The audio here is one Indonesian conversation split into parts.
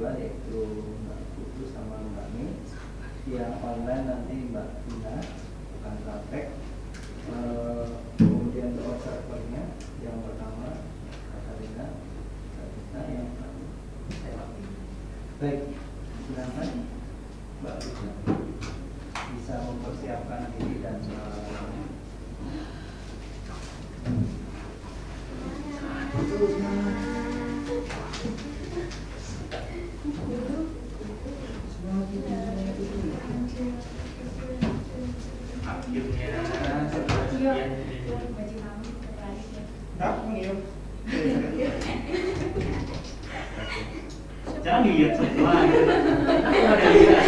berdua, yaitu Mbak Putu sama Mbak Mi. Yang online nanti Mbak Tina, bukan praktek. Kemudian observernya yang pertama Katarina, yang saya. Baik, silakan Mbak Putu bisa mempersiapkan diri dan jangan dilihat semua gitu. Aku ada lihat.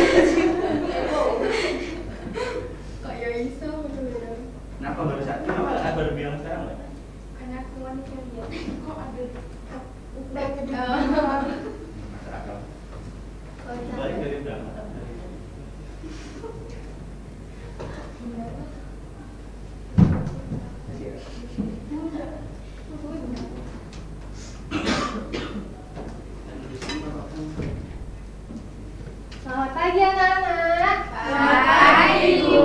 Kok ya iso bener. Kenapa baru satu? Kenapa baru bilang sekarang? Karena aku wanita lihat kok ada Masuk akal. Balik dari berapa? Selamat pagi anak-anak. Selamat pagi, Bu.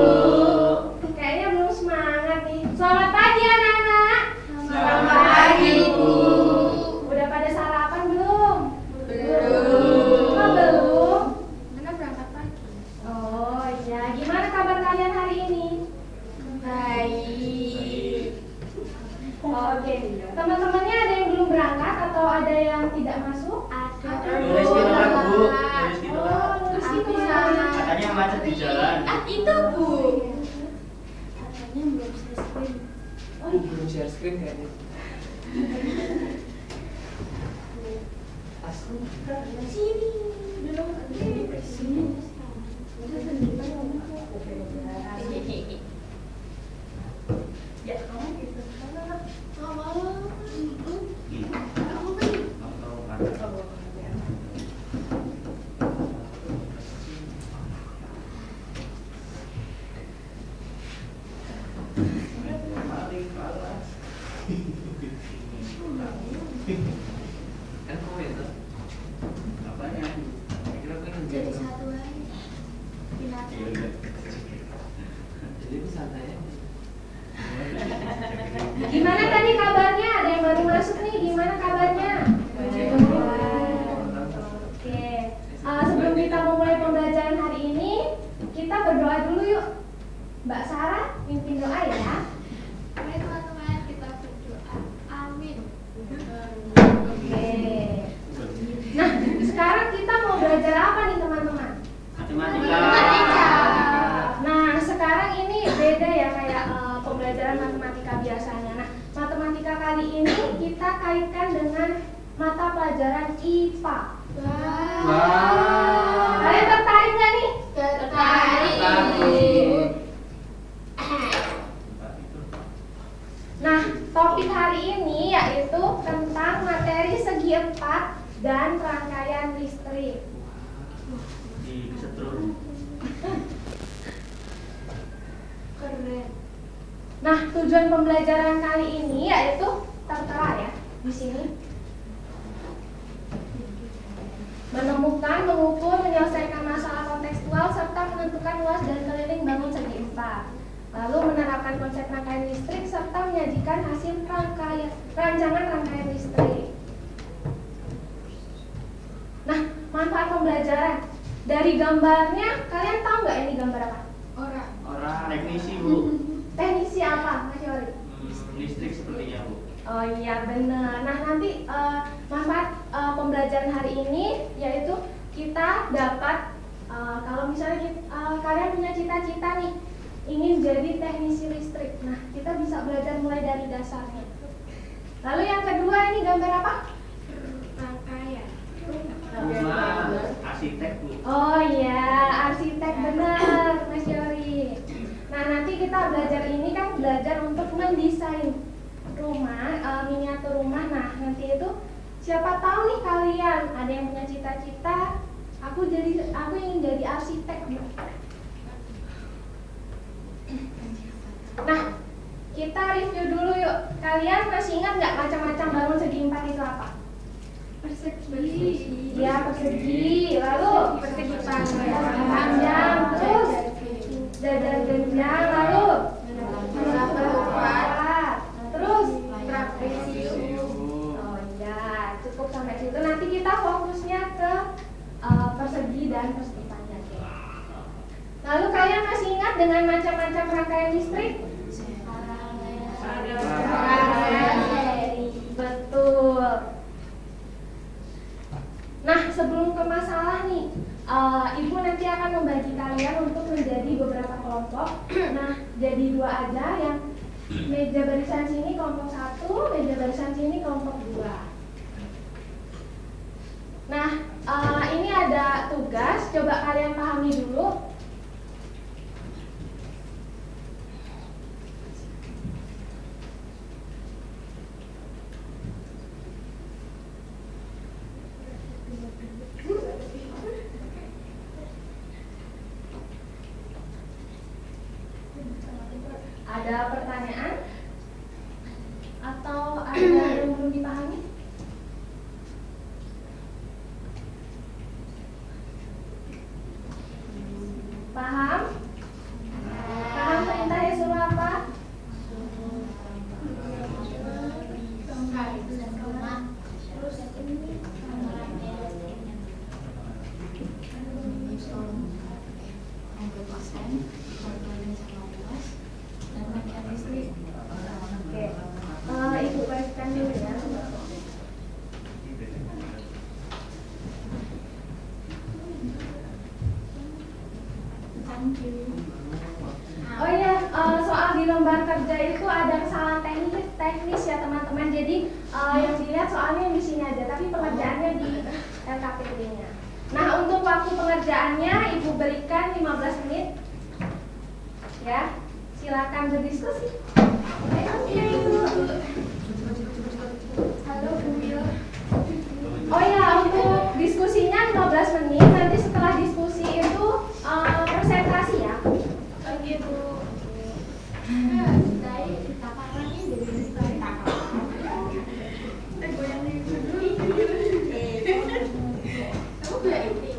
Kayaknya belum semangat nih. Selamat pagi anak-anak. Selamat pagi, Bu. Udah pada sarapan belum? Belum. Oh, belum? Mana berangkat pagi? Oh iya, gimana kabar kalian hari ini? Baik. Oke, teman-temannya ada yang belum berangkat atau ada yang tidak masuk? Nulis gitu kan, Bu. Nulis gitu kan. Oh, nulis gitu ya. Katanya macet di jalan. Itu, Bu. Katanya belum share screen. Oh, belum share screen kayaknya. Asli. Sini, belum sini. Ya, kamu gitu. Kan kau itu. Apanya? Kira aku yang Jadi satu aja. Iya. Jadi itu santai ya. Gimana tadi kabarnya? Ada yang baru masuk nih, gimana kabarnya? Oke. Sebelum kita memulai pembelajaran hari ini, kita berdoa dulu yuk. Mbak Sarah, pimpin doa ya. Mari teman-teman kita berdoa. Amin. Oke. Nah, sekarang kita mau belajar apa nih teman-teman? Matematika. Nah, sekarang ini beda ya kayak pembelajaran matematika biasanya. Nah, matematika kali ini kita kaitkan dengan mata pelajaran IPA. Kalian tertarik nggak nih? Tertarik. Nah, topik hari ini yaitu tentang materi segi empat dan rangkaian listrik. Bisa turun. Keren. Nah, tujuan pembelajaran kali ini yaitu tertera ya di sini. Menemukan, mengukur, menyelesaikan masalah kontekstual serta menentukan luas dan keliling bangun segi empat. Lalu menerapkan konsep rangkaian listrik serta menyajikan hasil rancangan rangkaian listrik. Nah, manfaat pembelajaran. Dari gambarnya, kalian tahu nggak ini gambar apa? Orang teknisi, Bu. Teknisi apa, Mas Yori? Listrik sepertinya, Bu. Oh iya benar. Nah nanti manfaat pembelajaran hari ini yaitu kita dapat kalau misalnya kalian punya cita-cita nih ingin jadi teknisi listrik. Nah kita bisa belajar mulai dari dasarnya. Lalu yang kedua ini gambar apa? Rangkaian. Rumah arsitek, Bu. Oh iya arsitek benar Mas Yori. Nah nanti kita belajar ini kan belajar untuk mendesain rumah, miniatur rumah. Nah nanti itu siapa tahu nih kalian ada yang punya cita-cita aku ingin jadi arsitek. Nah kita review dulu yuk. Kalian masih ingat nggak macam-macam bangun segi empat itu apa? Persegi. Ya, persegi. Lalu Persegi panjang, terus dada genjang, lalu melapar, terus Trapesium. oh ya, cukup sampai situ. Nanti kita fokusnya ke persegi dan persegi panjang. Lalu kalian masih ingat dengan macam-macam rangkaian listrik? Betul. Nah, sebelum ke masalah nih, Ibu nanti akan membagi kalian untuk menjadi beberapa kelompok. Nah, jadi 2 aja, yang meja barisan sini kelompok 1, meja barisan sini kelompok 2. Nah, ini ada tugas, coba kalian pahami dulu. Ada pertanyaan? Atau ada yang belum dipahami? Paham? Paham perintahnya suruh apa? Oke, Ibu bariskan dulu ya. Oh iya, soal di lembar kerja itu ada kesalahan teknis ya teman-teman. Jadi yang dilihat soalnya yang di sini aja, tapi pengerjaannya di LKPD-nya. Nah, untuk waktu pengerjaannya Ibu berikan 15 menit. Ya, silakan berdiskusi. Halo Bu Wil. Oh ya, untuk diskusinya 15 menit. Nanti setelah diskusi itu presentasi ya. Oke Bu. Dari takarannya dari takaran. Goyang itu dulu. Kamu gak itu?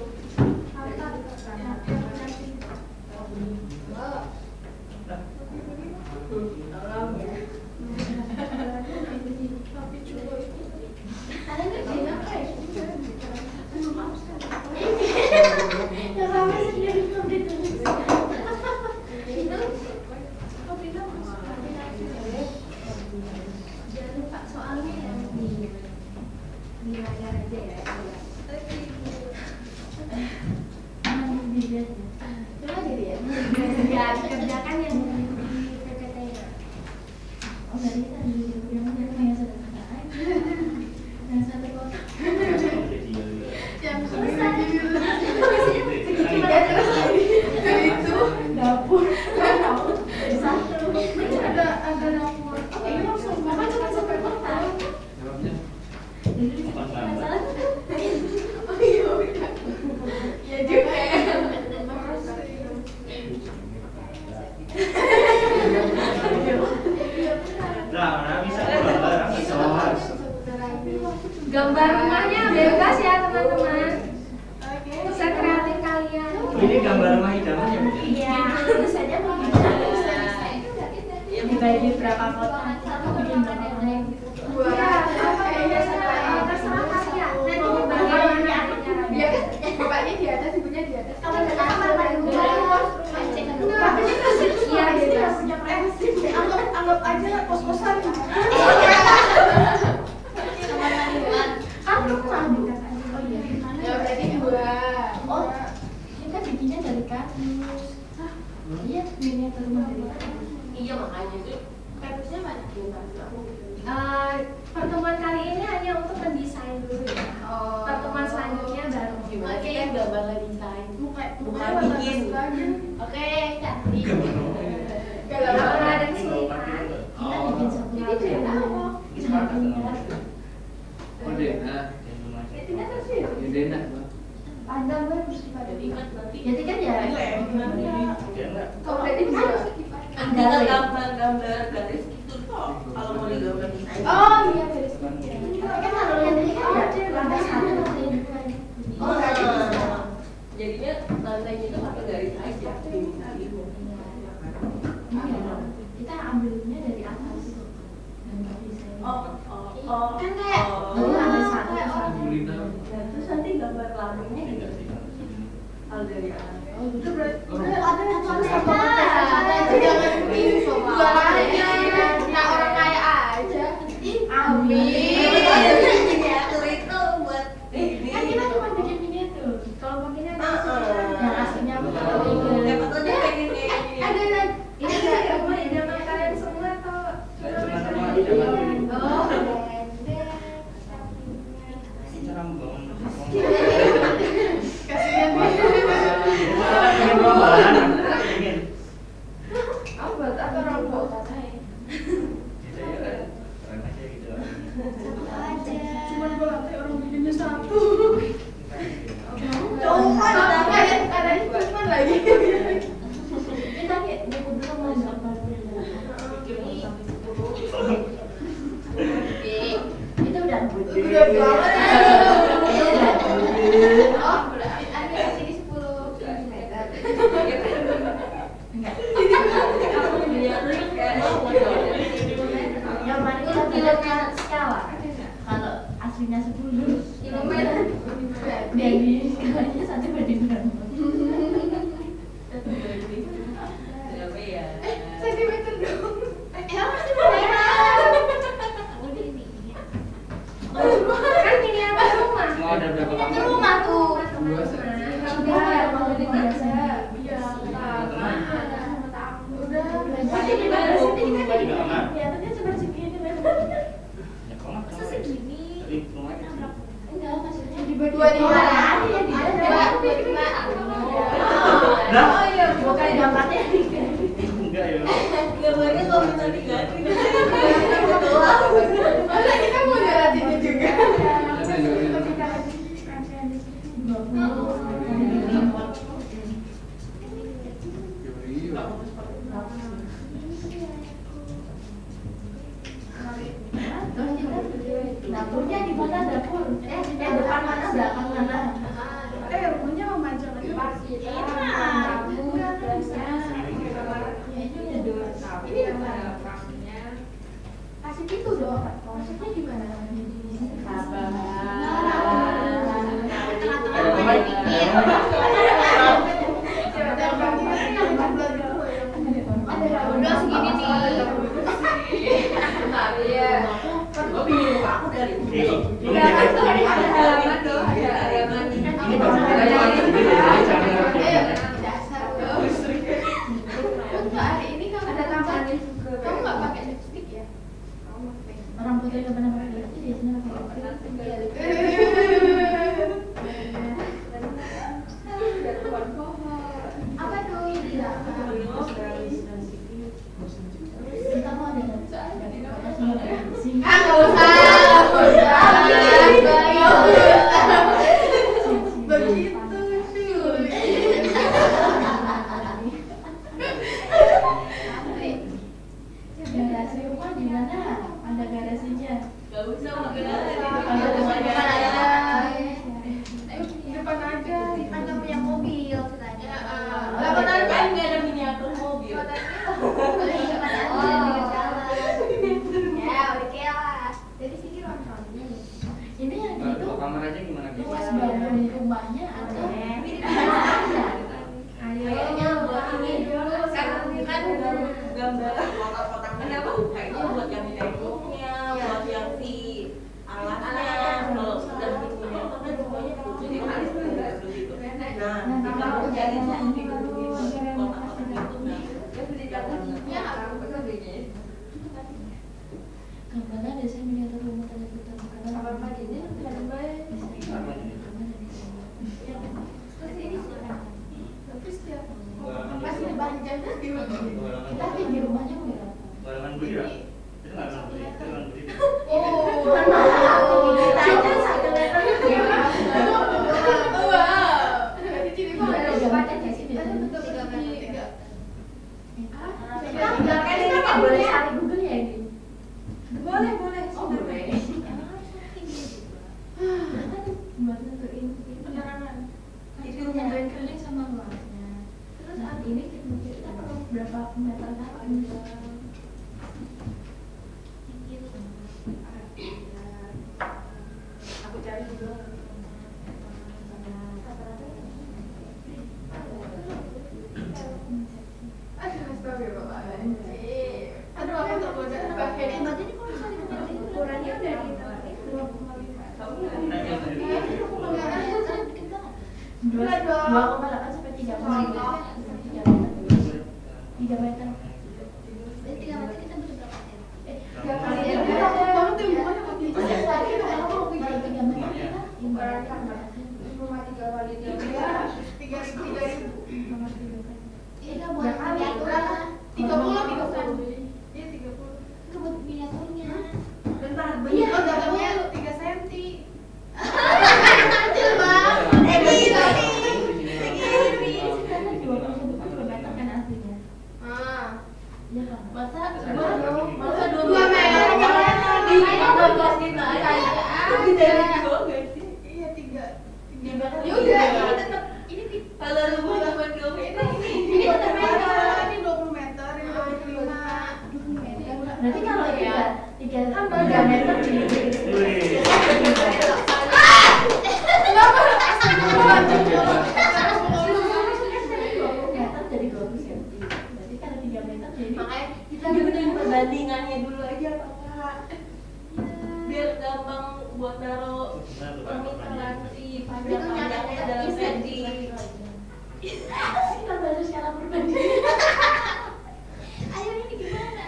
Jangan lupa soalnya yang di layar aja ya. Coba jadi ya. Ya, dikerjakan yang di PPT-nya. Oh, berarti tadi yang sederhana aja. Yang satu kotak. Yang selesai. Itu dapur. Dari satu. Ada dapur. Oke, ini langsung. Mama cuma sampai kotak. Jawabnya. Jadi masalah tuh. Oh iya. Ya juga. Nah, bisa gambar, bisa. Gambar rumahnya bebas ya teman-teman. Oke. Sekreatif kalian. Ini gambar rumah idamannya, Bu. Iya. Terus saja begitu. Dibagi berapa kotak? Satu bikin berapa kotak? Ya, apa terserah kalian. Nanti bagaimana Dia kan bapaknya di atas, ibunya di atas. Kalau kita kamar dulu. Tapi ini kasih Iya, bebas. punya privacy. Anggap aja kos-kosan. Aku mandi. Oh iya. Ya berarti 2. Oh, kita bikinnya dari kardus. Iya, miniatur rumah dari kardus. Iya makanya sih. Kardusnya mana? Pertemuan kali ini hanya untuk mendesain dulu ya. Oh. Pertemuan selanjutnya baru. Gimana sih kan gambar lagi desain? Bukan bikin. Oke, cantik. Kalau ada kesulitan, Kita bikin satu Ini lagu. cerita apa? Oh, Dena. Tina sih. Ya, Dena, Bang. Panjang kan harus dipakai. Jadi kan ya. Gimana? Kalau berarti bisa. Gambar garis gitu. tuh kok kalau mau digambar di sini. Oh iya garis Kan tiga. Kan kalau yang tadi kan ada lantai satu, lantai dua. Oh, nah. Jadinya lantainya itu pakai garis aja. Kita ambilnya dari atas. Dan bisa. Kan kayak lantai satu. Gulina. terus nanti gambar lambungnya Tidak sih. kalau dari atas. Itu berarti Ada dua lantai. Nah orang kaya aja. Amin. Itu buat ini. Kan kita cuma bikin miniatur. Kalau pakainya yang aslinya bukan Siapa tahu dia pengen kayak gini. Ada lagi. Ini enggak mau zaman kalian semua atau saya cuma sama zaman oh cara membangun kasihan Ingin bahan, ingin. kamu buat apa rambut Gitu ya kan. Keren aja gitu. cuma dua lantai orang bikinnya satu Cuma ada cuma lagi kita kayak buku dulu masuk. Itu udah udah banget oh ada di sini 10 cm yang mana itu pilotnya skala. Kalau aslinya 10 kilometer dari skalanya 1 banding berapa? Berapa ya? sentimeter dong kan miniatur rumah mau ada berapa miniatur kamar? rumah tuh Dua sih. udah kalau di biasa iya udah Tadi kita ada 20 Tiga kamar. Kelihatannya seperti segini Ya kamar. segini. Tapi rumahnya kecil. Enggak, maksudnya dua di mana Iya, di dua Nah. oh iya bukan gambarnya. Enggak ya. gambarnya kalau kita diganti. masa kita mau liatin juga Ada juga. Iya. Terus kita dapurnya di mana dapur? Depan mana, belakang mana? rumahnya memanjang lagi pasti Ini kasih itu dong maksudnya gimana udah segini nih Gue bingung aku dari Ini ada halaman dong, ada halaman. ini baru dasar untuk hari ini kamu ada tambahan kamu nggak pakai lipstick ya kamu pakai Orang putih nggak pernah pakai lipstick, biasanya pakai apa tuh kita mau ada nggak? ah nggak usah begitu Garasi rumah di mana? Ada garasinya. Gak usah mungkin Ada depan aja Ayo, depan aja kan nggak punya mobil katanya. Depan aja nggak ada miniatur mobil. ya oke lah dari sini rontonnya Ini yang Kalau itu dua kamar aja gimana gitu? luas bangun rumahnya atau Kayaknya buat ini kan gambar kotak-kotak kenapa? Kayaknya buat yang temboknya, buat yang si alatnya. Kalau sudah bikin miniatur kan semuanya butuh jadi harus begitu. Nah, kita mau jadi seperti kotak-kotak itu. Nah, ya aku pernah bikin gambarnya ada saya miniatur rumah tadi kita kamar mandinya kelihatan baik tapi setiap pasti panjangnya gimana kita di rumahnya mau ya. Halaman budi ya? Itu nggak halaman budi, itu halaman budi. Kita aja satu meter. Kita nggak boleh cari Google ya ini. 2,8 sampai 3 meter. 3 meter. 3 meter kita butuh berapa meter? 3 kali Iya, itu iya. takut banget tuh bukannya kaki. Terus tadi itu kalau mau 3 meter kita ibaratkan 3 kali 3. Iya, buat miniaturnya. 30. Iya, 30. Itu buat miniaturnya. Bentar, Iya, bentar. dapatnya 3 cm. kecil banget. Karena 21 meter kan aslinya. Iya kan? Masa Masa 2 meter. Di 12 gitu aja. Lebih dari 2 enggak sih? Iya, 3. Ya udah, tetap ini Kalau rumah cuma 2 meter ini tetap meter. Ini 20 meter, ini 25. Berarti kalau 3 meter di jadi 20 cm. Berarti kalau 3 meter jadi makanya kita bikin perbandingannya dulu aja kakak, biar gampang buat naruh pemikiran si panjang-panjangnya dalam senti. kita baru skala perbandingan. Ayo ini gimana?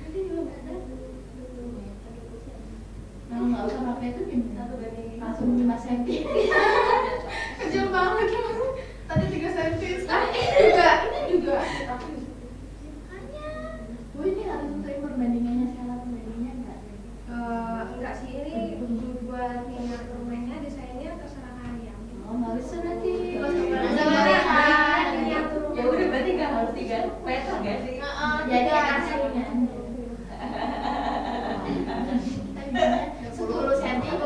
Ini 2 meter. Nah, nggak usah pakai itu gimana? Langsung 5 cm. Kecil banget. Tadi 3 cm. Ini juga. Makanya, ini harus untuk perbandingannya skala perbandingannya enggak? Enggak sih, ini buat miniatur rumahnya desainnya terserah kalian. Oh, nggak bisa berarti. Ya udah berarti nggak harus 3 meter nggak sih? Jadi aslinya. 10 cm. 10.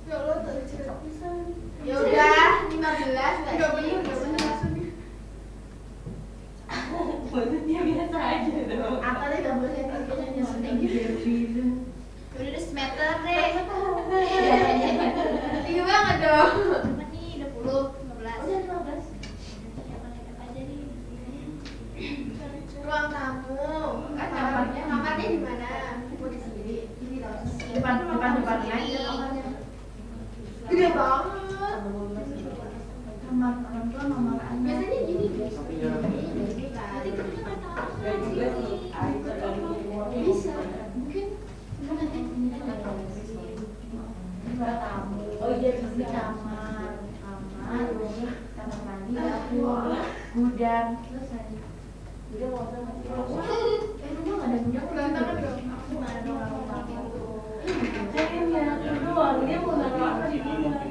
Ya Allah, tadi cerita pisan. Ya udah, 15 enggak bener. Maksudnya biasa aja dong. Apa deh nggak boleh tingginya setinggi baby itu. Udah semeter deh. Iya. Tinggi banget dong. Cuma nih 20, 15. Udah 15. Aja nih. Ruang tamu. Kan Kamarnya. kamarnya di mana? Mau di sini. Ini loh. Depannya. Gede banget. Kamar orang tua, kamar anak. Biasanya gini. Sampingnya rapi. Nanti kan kita tahu. Dan juga sih air terlalu Bisa. Mungkin ruang tamu. Oh iya, di kamar, kamar mandi, dapur, gudang, selesai. Gudang mau apa? Rumah nggak ada gudang. Berantakan dong. Aku nggak ada ruang tamu. Kayaknya doang dia mau naruh apa di kamar.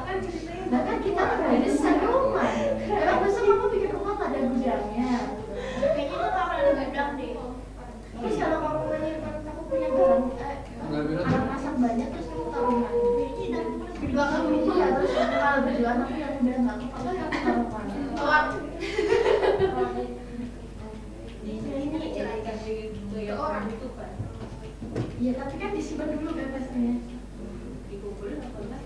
Kan ceritanya. Nah kan kita udah desain rumah. Emang besok kamu bikin rumah nggak ada gudangnya. Kayaknya tuh kamar ada gudang deh. Terus kalau kamu punya barang anak masak banyak terus kamu taruh di mana? Di belakang rumah ya. Terus kalau berjualan aku yang udah nggak apa-apa kamu taruh mana? ini ceraikan gitu ya orang itu kan Iya tapi kan disimpan dulu bebasnya. dikumpulin apa enggak?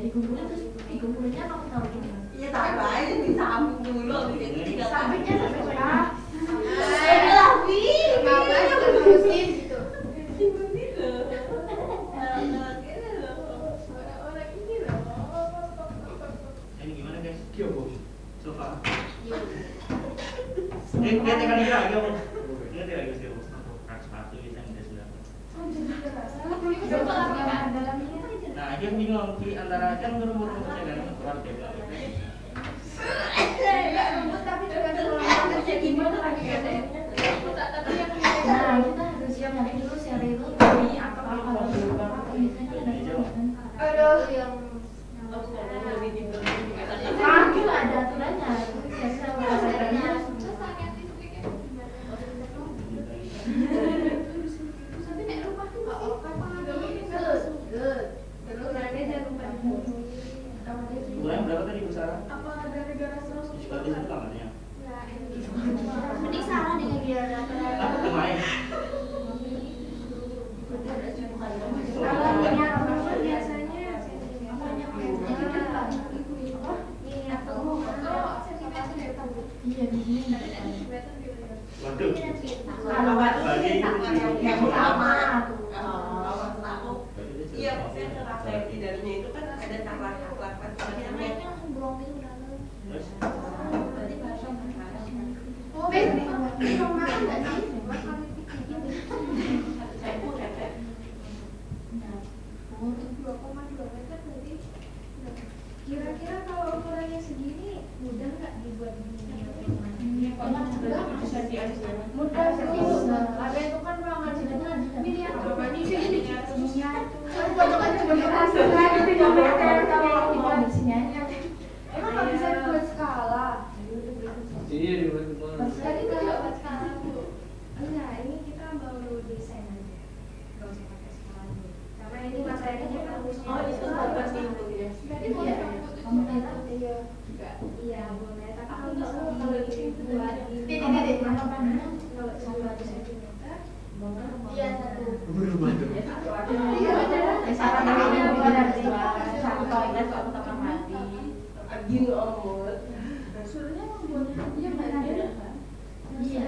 Dikumpulin terus dikumpulinnya kamu taruh di mana? Iya taruh aja di samping dulu habis itu tinggal Sampingnya sampai mana? lagi Makanya terusin gitu. Orang ini loh. Ini gimana guys? Kyo, Bu. Sofa. Dia tekan kira lagi mau. Dia tekan lagi sih. Rak sepatu kita yang sudah. Nah, dia bingung di antara kan rumput-rumput kan keluar dia. Tapi juga kerja gimana lagi kan? Nah kita harus nyari dulu share itu dari apa kalau biasanya ada aturan. Aduh, yang Itu ada aturannya. Biasa aturannya. tapi nek rumah tuh nggak apa-apa. Good. Terus orangnya jangan lupa Bulan berapa tadi Bu Sarah? apa gara-gara terus Sepatu itu kamarnya. mending salah dengan dia Apa kemarin? Kalau miniatur rumah biasanya Iya di sini. Waduh. Kalau Bagi itu yang utama. aku kalau mau bersihnya aja. Emang nggak bisa buat skala? Iya di mana? Tadi tuh nggak buat skala Bu. Enggak, ini kita baru desain aja. Nggak usah pakai skala dulu. Karena ini materinya kita harus. Oh, itu buat itu ya. Tadi boleh kamu lihat iya. Iya boleh. Tapi kalau kalau ini buat titik-titik kalau 100 cm. Iya satu. Berubah tuh. Satu toilet satu kamar mandi. Gini omot. Suruhnya membuatnya dia nggak ada. Iya.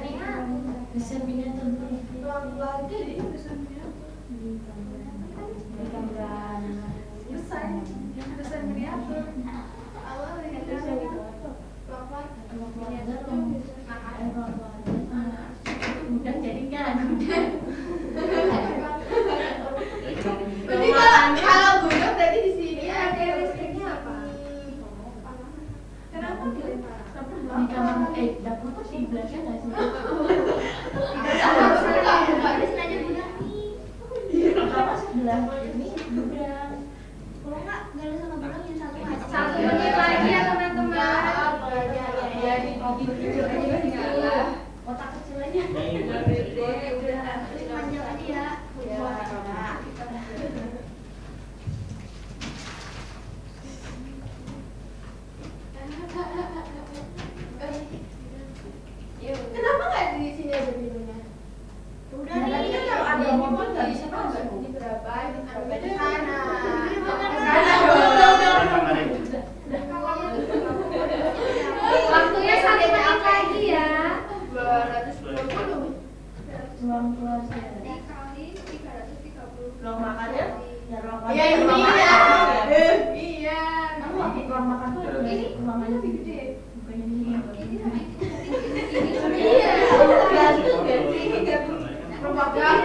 Bisa miniatur dulu. Pelan-pelan jadi bisa miniatur. Gambar. Desain miniatur. Awal miniatur. Pelan-pelan miniatur. Udah jadi kan? Berarti kalau gudang berarti di sini ada listriknya apa? Kenapa pilih Di kamar dapur tuh di belakang nggak sih? Baru sengaja gudang nih. Kenapa sebelah ini gudang? Kalau nggak ada sama gudang yang satu aja. Satu menit lagi ya teman-teman. Ya di kopi kecil aja tinggal kotak kecil aja. Panjang aja ya. Kenapa nggak di sini aja minumnya? Udah Nah, tadi kan kalau ada mobil nggak bisa masuk. Di berapa? Di sana. Waktunya 1 menit lagi ya. 220. Ruang keluarga. Dikali 330. Ruang makannya? Ya ruang makan. Iya ini ya. Iya. Ruang makan tuh ada Ini ruangannya lebih gede. bukannya ini. Iya. Gantung ya sih. Rumah belakang.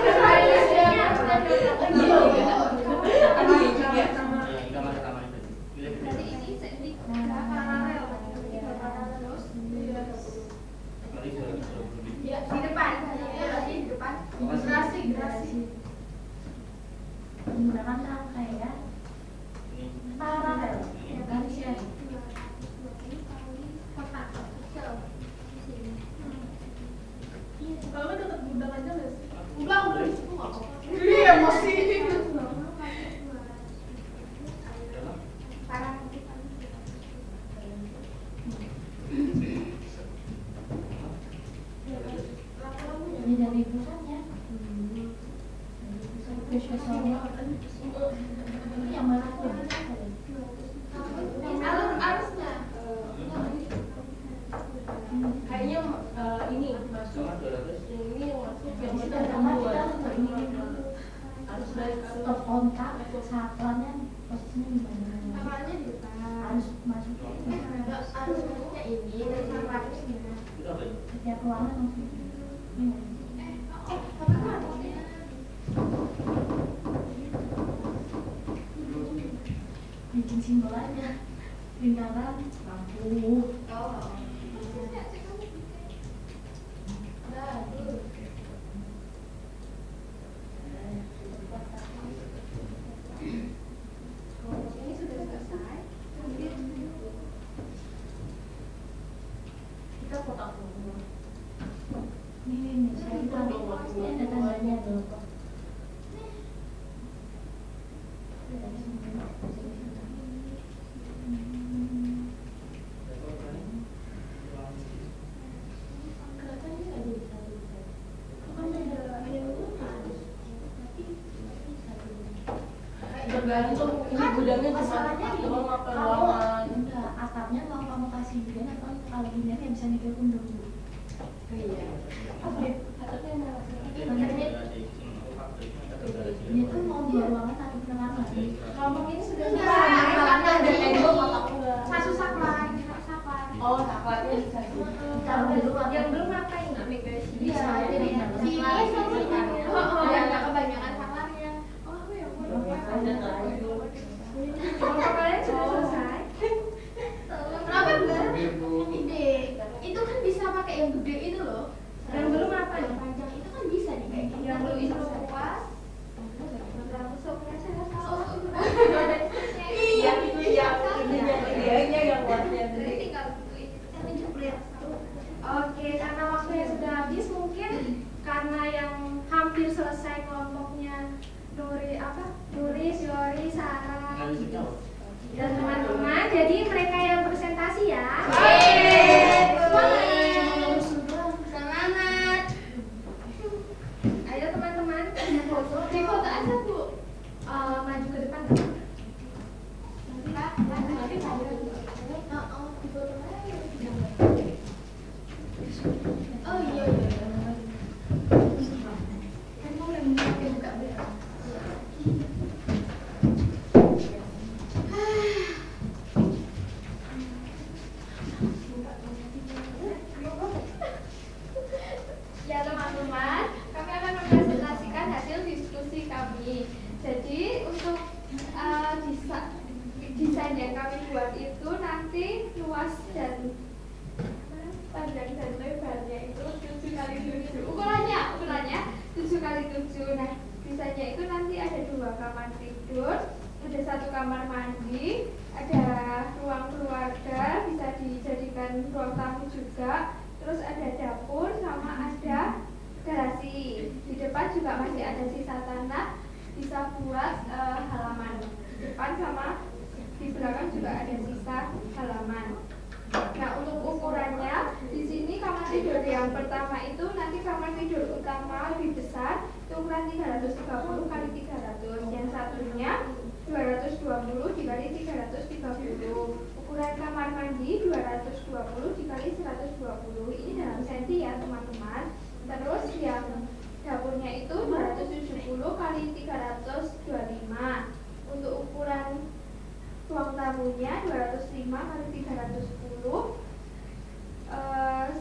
Berarti ini di paralel. Terus ya di depan. Ya di depan. Gerasi. Menggunakan rangkai ya. Paralel. Garis ya. Kotak kecil. Kalau dekat gudang aja nggak sih? Enggak, udah di situ nggak apa-apa. Iya masih. Parah. Ini dari pusat ya. Pusat Solo. Ini yang mana tuh? Arusnya. Kayaknya ini masuk. Ini yang masuk yang Kita kita sama buat. kita untuk ini dulu. Harus dari Stop kontak, saklarnya posisinya di mana? Awalnya di depan. Harus masuk Arusnya ini dari sampahnya gimana? setiap ruangan masuk. Ini. Tapi kenapa? Bikin simbol aja. Lingkaran lampu. Oh. Ini sudah selesai. kita kotak dulu. Ini saya tahu. Ini ada tandanya tuh. Tergantung ini gudangnya masalahnya cuma gini, doang apa kamu ruangan. enggak atapnya mau kamu kasih gini atau kalau gini yang bisa dipilih dulu. Iya. Oke. Atapnya mau Makanya dia tuh mau dua ruangan atau penerangan. Ngomong ini sudah Enggak, selesai. masalahnya ada Ini tembok atau enggak. satu saklar, saklar. Oh, saklarnya di sana. Kalau dulu Yang belum ngapain? Iya, jadi sini saklarnya. Oh, ya nggak kebanyakan saklarnya. Oh, aku yang Kalau kalian sudah selesai. Kenapa enggak? Yang gede. Itu kan bisa pakai yang gede itu loh. Yang belum apa? Yang panjang itu kan bisa nih kayak gini. Yang belum itu puas. Iya, apa Nuris, Yori, Sarah dan teman-teman. Jadi mereka yang presentasi ya. Semangat. Ayo teman-teman, foto. Di foto aja Bu. Maju ke depan. Oh iya. Ya teman-teman, kami akan mempresentasikan hasil diskusi kami. Jadi untuk desain yang kami buat itu nanti luas dan panjang dan lebarnya itu 7x7. Ukurannya 7x7. Nah, desainnya itu nanti ada 2 kamar tidur, ada 1 kamar mandi, ada ruang keluarga, bisa dijadikan ruang tamu juga. Terus ada dapur sama ada garasi. Di depan juga masih ada sisa tanah, bisa buat halaman. Di depan sama di belakang juga ada sisa halaman. Nah, untuk ukurannya di sini kamar tidur yang pertama itu nanti kamar tidur utama lebih besar, itu ukuran 330 x 300. Yang satunya 220 dikali 330. Ukuran kamar mandi 220 dikali 120. Ini dalam senti ya teman-teman. Terus yang dapurnya itu 270 kali 325. Untuk ukuran ruang tamunya 205 kali 310.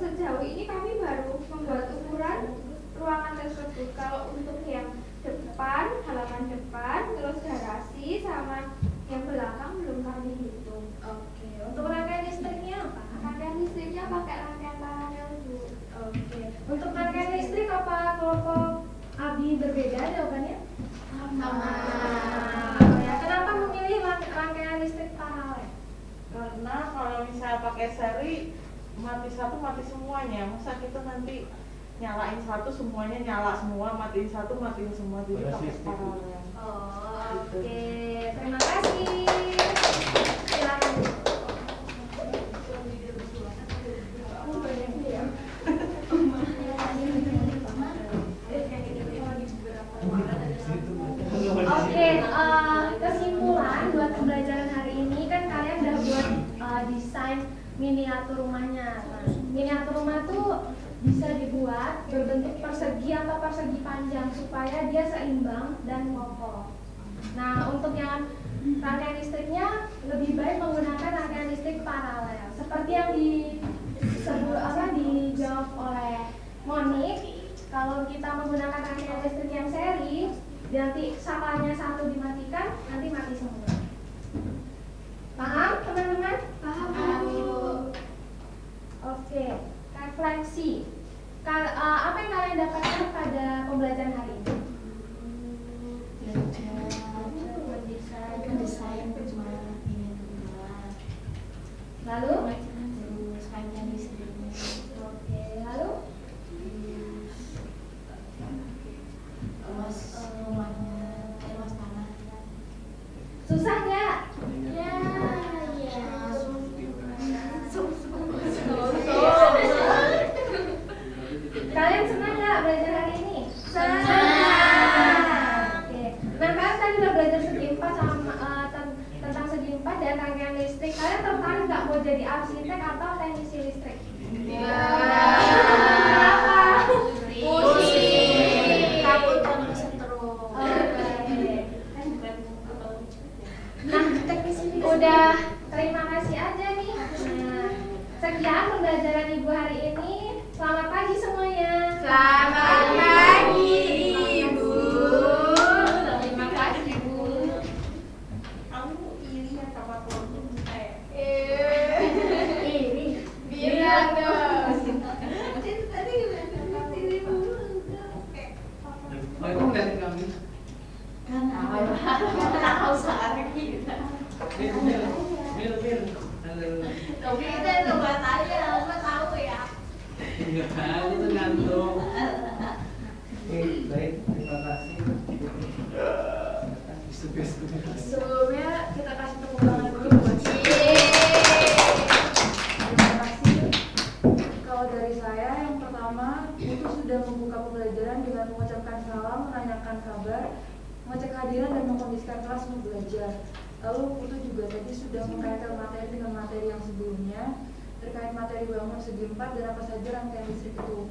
Sejauh ini kami baru membuat ukuran ruangan tersebut. Kalau untuk yang depan, halaman depan, terus garasi sama yang belakang belum kami hitung. Oke, untuk rangkaian listriknya apa? Rangkaian listriknya pakai rangkaian paralel Bu. Oke, untuk rangkaian listrik apa kelompok Abi berbeda jawabannya? Sama. Ya, kenapa memilih rangkaian listrik paralel? Karena kalau misalnya pakai seri mati satu mati semuanya, masa kita nanti nyalain satu semuanya nyala semua, matiin satu matiin semua, jadi pakai paralel. Oh, oke, terima kasih. Silakan. Oke, kesimpulan buat pembelajaran hari ini kan kalian udah buat desain miniatur rumahnya. Nah, miniatur rumah tuh bisa dibuat berbentuk persegi atau persegi panjang supaya dia seimbang dan kokoh. Nah, untuk yang rangkaian listriknya lebih baik menggunakan rangkaian listrik paralel. Seperti yang dijawab oleh Monik, kalau kita menggunakan rangkaian listrik yang seri, nanti saklanya satu dimatikan, nanti mati semua. Paham teman-teman? Paham Bu. Oke, refleksi. Apa yang kalian dapatkan pada pembelajaran hari ini? Mendesain rumah miniatur. Lalu? Terus rangkaian listriknya. Oke, lalu? Luas rumahnya, luas tanah. Susah nggak? Ya. Kalian senang nggak belajar hari ini? Senang. Oke. Nah, kalian tadi udah belajar segi 4 sama tentang segi 4 dan rangkaian listrik. Kalian tertarik nggak mau jadi arsitek atau teknisi listrik? Kenapa? Pusing. Takut dan kesetrum. Oke. Nah, udah terima kasih aja nih. Nah, sekian pembelajaran Ibu hari ini. Selamat pagi semuanya. Selamat pagi Ibu. Terima kasih Bu. Kamu iri ya sama kelompok Ini. Bilang dong. Baik, kasih kami. Tahu sekarang kita. Mil. Halo. Tapi kita itu buat aja, apa tahu ya. Enggak, aku tuh ngantuk. Oke, baik, terima kasih. Sebelumnya kita kasih tepuk tangan dulu buat terima kasih. Kalau dari saya yang pertama itu sudah membuka pembelajaran dengan mengucapkan salam, menanyakan kabar, mengecek kehadiran dan mengkondisikan kelas untuk belajar. Lalu Putu juga tadi sudah mengkaitkan materi dengan materi yang sebelumnya terkait materi bangun segi 4 dan apa saja rangkaian listrik itu.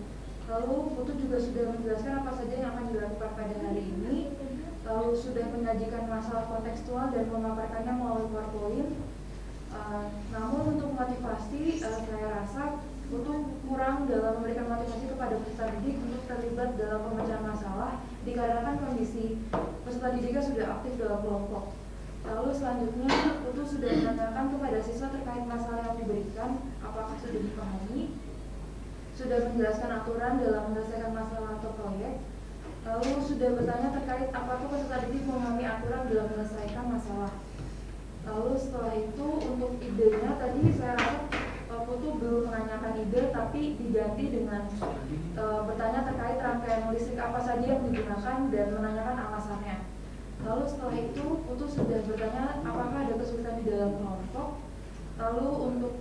Lalu Putu juga sudah menjelaskan apa saja yang akan dilakukan pada hari ini. Lalu sudah menyajikan masalah kontekstual dan memaparkannya melalui PowerPoint. Namun untuk motivasi, saya rasa Putu kurang dalam memberikan motivasi kepada peserta didik untuk terlibat dalam pemecahan masalah dikarenakan kondisi peserta didiknya sudah aktif dalam kelompok. Lalu selanjutnya Putu sudah menanyakan kepada siswa terkait masalah yang diberikan, apakah sudah dipahami, sudah menjelaskan aturan dalam menyelesaikan masalah atau proyek. Lalu sudah bertanya terkait apakah peserta didik memahami aturan dalam menyelesaikan masalah. Lalu setelah itu untuk idenya tadi saya rasa Putu belum menanyakan ide tapi diganti dengan bertanya terkait rangkaian listrik apa saja yang digunakan dan menanyakan alasannya. Lalu setelah itu Putu sudah bertanya apakah ada kesulitan di dalam kelompok. Lalu untuk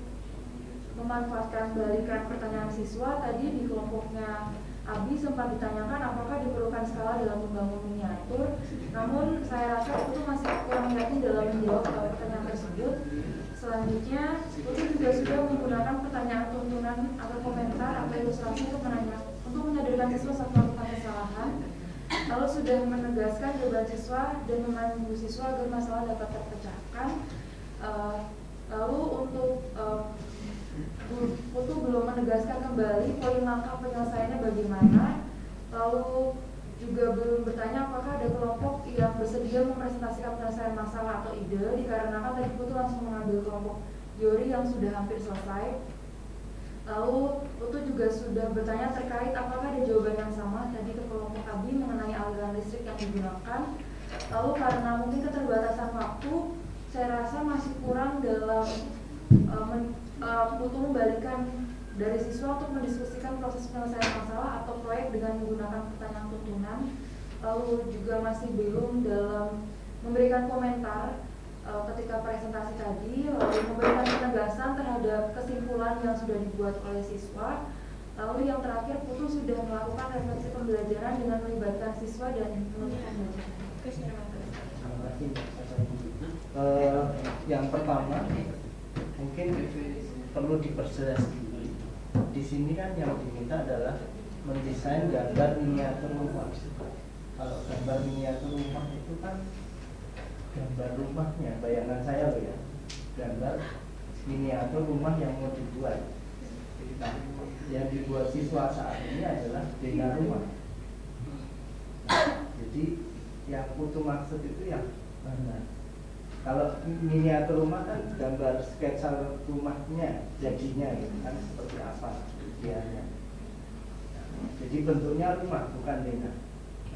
memanfaatkan balikan pertanyaan siswa tadi di kelompoknya Abi sempat ditanyakan apakah diperlukan skala dalam membangun miniatur. Namun saya rasa Putu masih kurang yakin dalam menjawab pertanyaan tersebut. Selanjutnya Putu juga sudah menggunakan pertanyaan tuntunan atau komentar atau ilustrasi untuk menyadarkan siswa saat melakukan kesalahan. Lalu sudah menegaskan jawaban siswa dan memandu siswa agar masalah dapat terpecahkan. Lalu untuk Putu belum menegaskan kembali poin langkah penyelesaiannya bagaimana. Lalu juga belum bertanya apakah ada kelompok yang bersedia mempresentasikan penyelesaian masalah atau ide, dikarenakan tadi Putu langsung mengambil kelompok Yori yang sudah hampir selesai. Lalu Putu juga sudah bertanya terkait apakah ada jawaban yang sama tadi ke kelompok Abi mengenai aliran listrik yang digunakan. Lalu karena mungkin keterbatasan waktu, saya rasa masih kurang dalam Putu membalikan dari siswa untuk mendiskusikan proses penyelesaian masalah atau proyek dengan menggunakan pertanyaan tuntunan. Lalu juga masih belum dalam memberikan komentar ketika presentasi tadi, lalu memberikan penegasan terhadap kesimpulan yang sudah dibuat oleh siswa. Lalu yang terakhir Putu sudah melakukan refleksi pembelajaran dengan melibatkan siswa dan menunjukkan pembelajaran. Terima kasih. Yang pertama mungkin perlu diperjelas dulu. Di sini kan yang diminta adalah mendesain gambar miniatur rumah. Kalau gambar miniatur rumah itu kan gambar rumahnya, bayangan saya loh ya, gambar miniatur rumah yang mau dibuat. Nah, yang dibuat siswa saat ini adalah dena rumah. Jadi yang Putu maksud itu yang mana? Kalau miniatur rumah kan gambar sketsa rumahnya jadinya gitu kan seperti apa idealnya. Jadi bentuknya rumah bukan dena.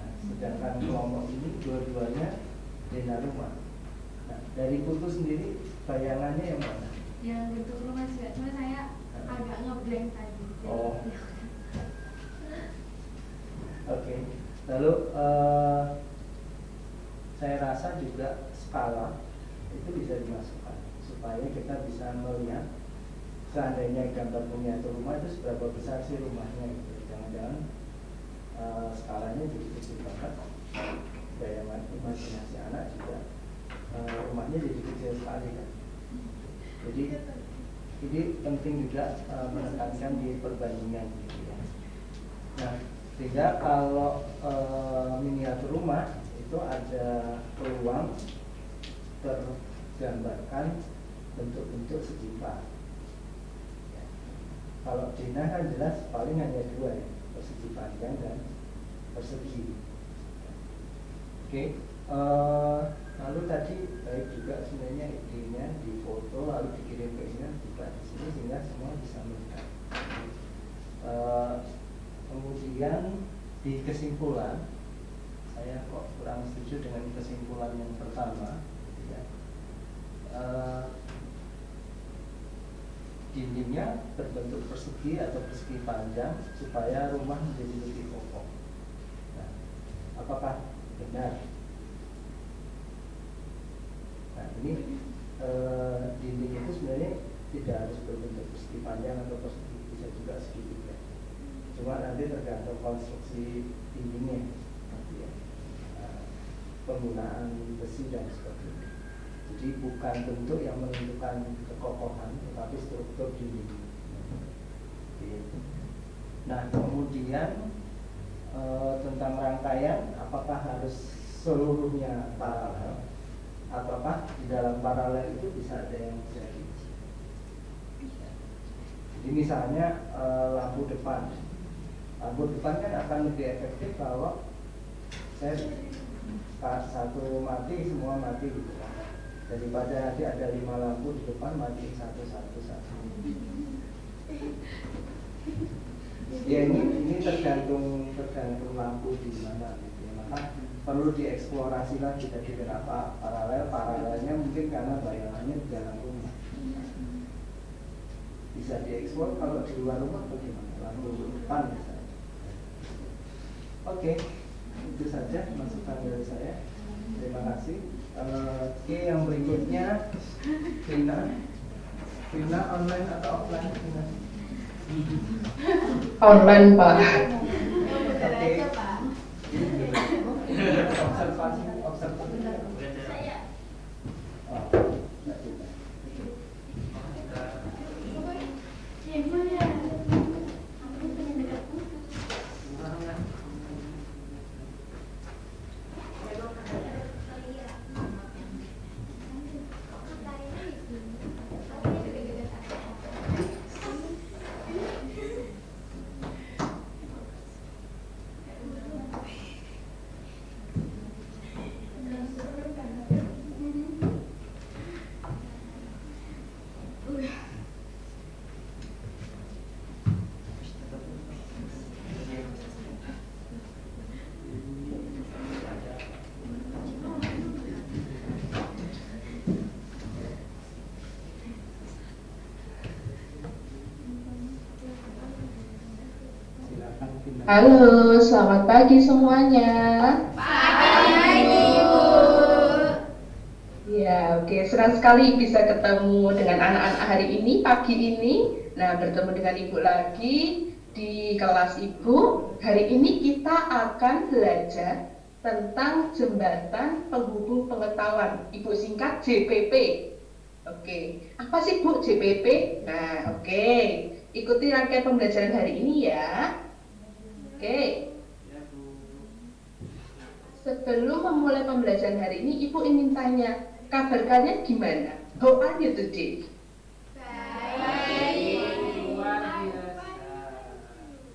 Nah, sedangkan kelompok ini dua-duanya dena rumah. Nah, dari Putu sendiri bayangannya yang mana? Yang bentuk rumah juga, cuma saya agak ngeblank tadi. Oh. Oke. Lalu saya rasa juga skala itu bisa dimasukkan supaya kita bisa melihat seandainya gambar miniatur rumah itu seberapa besar sih rumahnya gitu. Jangan-jangan skalanya jadi kecil banget, bayangan imajinasi anak juga rumahnya jadi kecil sekali kan. Jadi ini penting juga menekankan di perbandingan gitu ya. Nah, sehingga kalau miniatur rumah itu ada peluang tergambarkan bentuk-bentuk sejumlah. Ya. Kalau dena kan jelas paling hanya dua ya, persegi panjang dan persegi. Oke. Lalu tadi baik juga sebenarnya idenya di foto lalu dikirim ke sini juga di sini sehingga semua bisa melihat. Kemudian di kesimpulan saya kok kurang setuju dengan kesimpulan yang pertama. Dindingnya berbentuk persegi atau persegi panjang supaya rumah menjadi lebih kokoh. Nah, apakah benar? dinding itu sebenarnya tidak harus berbentuk persegi panjang atau persegi, bisa juga segitiga. Cuma nanti tergantung konstruksi dindingnya, ya. Penggunaan besi dan sebagainya. Jadi bukan bentuk yang menentukan kekokohan, tetapi struktur dinding. Nah, kemudian tentang rangkaian, apakah harus seluruhnya paralel, ataukah di dalam paralel itu bisa ada yang jadi. Jadi misalnya lampu depan kan akan lebih efektif kalau saya satu mati semua mati gitu kan. Daripada nanti ada 5 lampu di depan mati satu. Ya ini tergantung lampu di mana gitu ya. Maka perlu dieksplorasi lagi tadi kenapa paralelnya mungkin karena bayangannya di dalam rumah. Bisa dieksplor kalau di luar rumah bagaimana? Lampu depan misalnya. Oke, itu saja masukan dari saya. Terima kasih. Oke, yang berikutnya Vina online atau offline? Vina? Online, Pak. Oke. Observasi. Saya. Oh, enggak juga. Halo, selamat pagi semuanya. Pagi, Ibu. Ya, oke, senang sekali bisa ketemu dengan anak-anak hari ini, pagi ini. Nah, bertemu dengan Ibu lagi di kelas Ibu. Hari ini kita akan belajar tentang jembatan penghubung pengetahuan. Ibu singkat JPP. Oke, apa sih Bu JPP? Nah, oke, ikuti rangkaian pembelajaran hari ini ya. Oke. Sebelum memulai pembelajaran hari ini, Ibu ingin tanya, kabar kalian gimana? How are you today?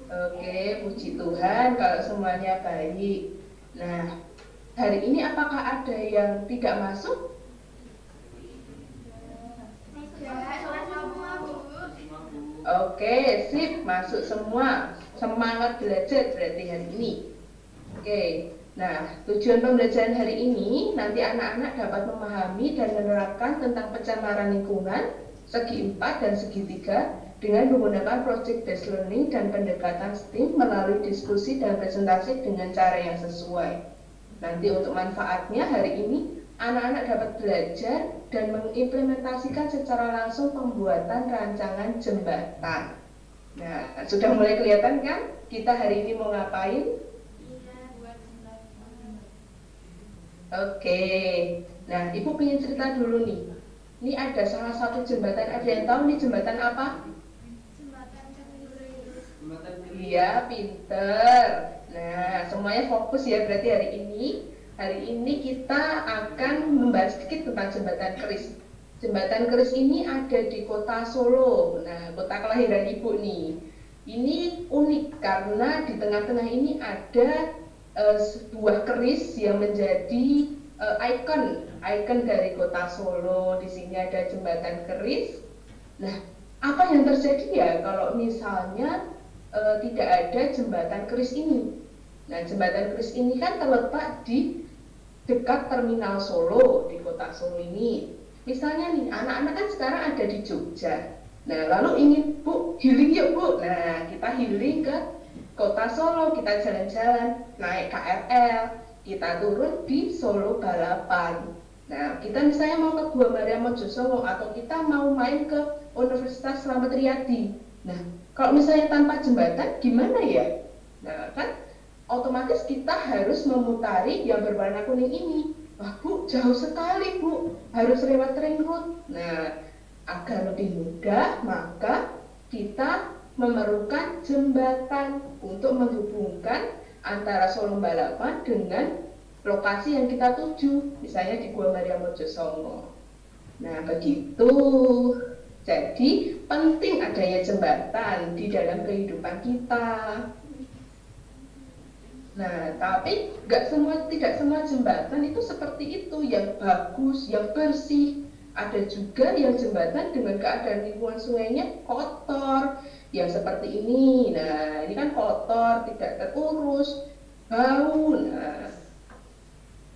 Oke, puji Tuhan kalau semuanya baik. Nah, hari ini apakah ada yang tidak masuk? Oke, sip, masuk semua. Semangat belajar berarti hari ini. Oke, nah tujuan pembelajaran hari ini nanti anak-anak dapat memahami dan menerapkan tentang pencemaran lingkungan segi 4 dan segi 3 dengan menggunakan project based learning dan pendekatan STEAM melalui diskusi dan presentasi dengan cara yang sesuai. Nanti untuk manfaatnya hari ini anak-anak dapat belajar dan mengimplementasikan secara langsung pembuatan rancangan jembatan. Nah, sudah mulai kelihatan kan kita hari ini mau ngapain? Oke, nah Ibu pengen cerita dulu nih. Ini ada salah satu jembatan, ada yang tahu nih jembatan apa? Iya, pinter. Nah, semuanya fokus ya berarti hari ini. Hari ini kita akan membahas sedikit tentang jembatan keris. Jembatan keris ini ada di kota Solo, nah kota kelahiran Ibu nih. Ini unik karena di tengah-tengah ini ada sebuah keris yang menjadi ikon dari kota Solo. Di sini ada jembatan keris. Nah, apa yang terjadi ya kalau misalnya tidak ada jembatan keris ini? Nah, jembatan keris ini kan terletak di dekat terminal Solo di kota Solo ini. Misalnya nih, anak-anak kan sekarang ada di Jogja. Nah, lalu ingin, Bu, healing yuk Bu. Nah, kita healing ke kota Solo, kita jalan-jalan, naik KRL, kita turun di Solo Balapan. Nah, kita misalnya mau ke Gua Maria Mojosongo atau kita mau main ke Universitas Slamet Riyadi. Nah, kalau misalnya tanpa jembatan gimana ya? Nah, kan otomatis kita harus memutari yang berwarna kuning ini. Wah, Bu, jauh sekali, Bu. Harus lewat ring road. Nah, agar lebih mudah, maka kita memerlukan jembatan untuk menghubungkan antara Solo Balapan dengan lokasi yang kita tuju, misalnya di Gua Maria Mojosongo. Nah, begitu. Jadi, penting adanya jembatan di dalam kehidupan kita. Nah, tapi tidak semua jembatan itu seperti itu, yang bagus, yang bersih. Ada juga yang jembatan dengan keadaan lingkungan sungainya kotor, yang seperti ini. Nah, ini kan kotor, tidak terurus, bau. Nah,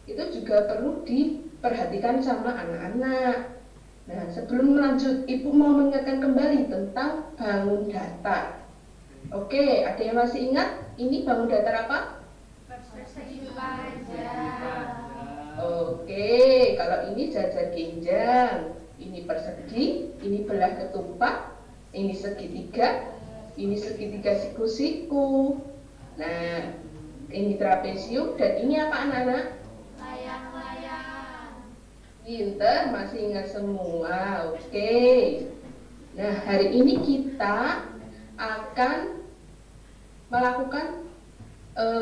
itu juga perlu diperhatikan sama anak-anak. Nah, sebelum lanjut, Ibu mau mengingatkan kembali tentang bangun datar. Oke, ada yang masih ingat? Ini bangun datar apa? Persegi panjang. Oke, kalau ini jajar genjang, ini persegi, ini belah ketupat, ini segitiga, ini segitiga siku-siku. Nah, ini trapesium, dan ini apa anak-anak? Layang-layang. Pinter, masih ingat semua. Oke. Nah, hari ini kita akan melakukan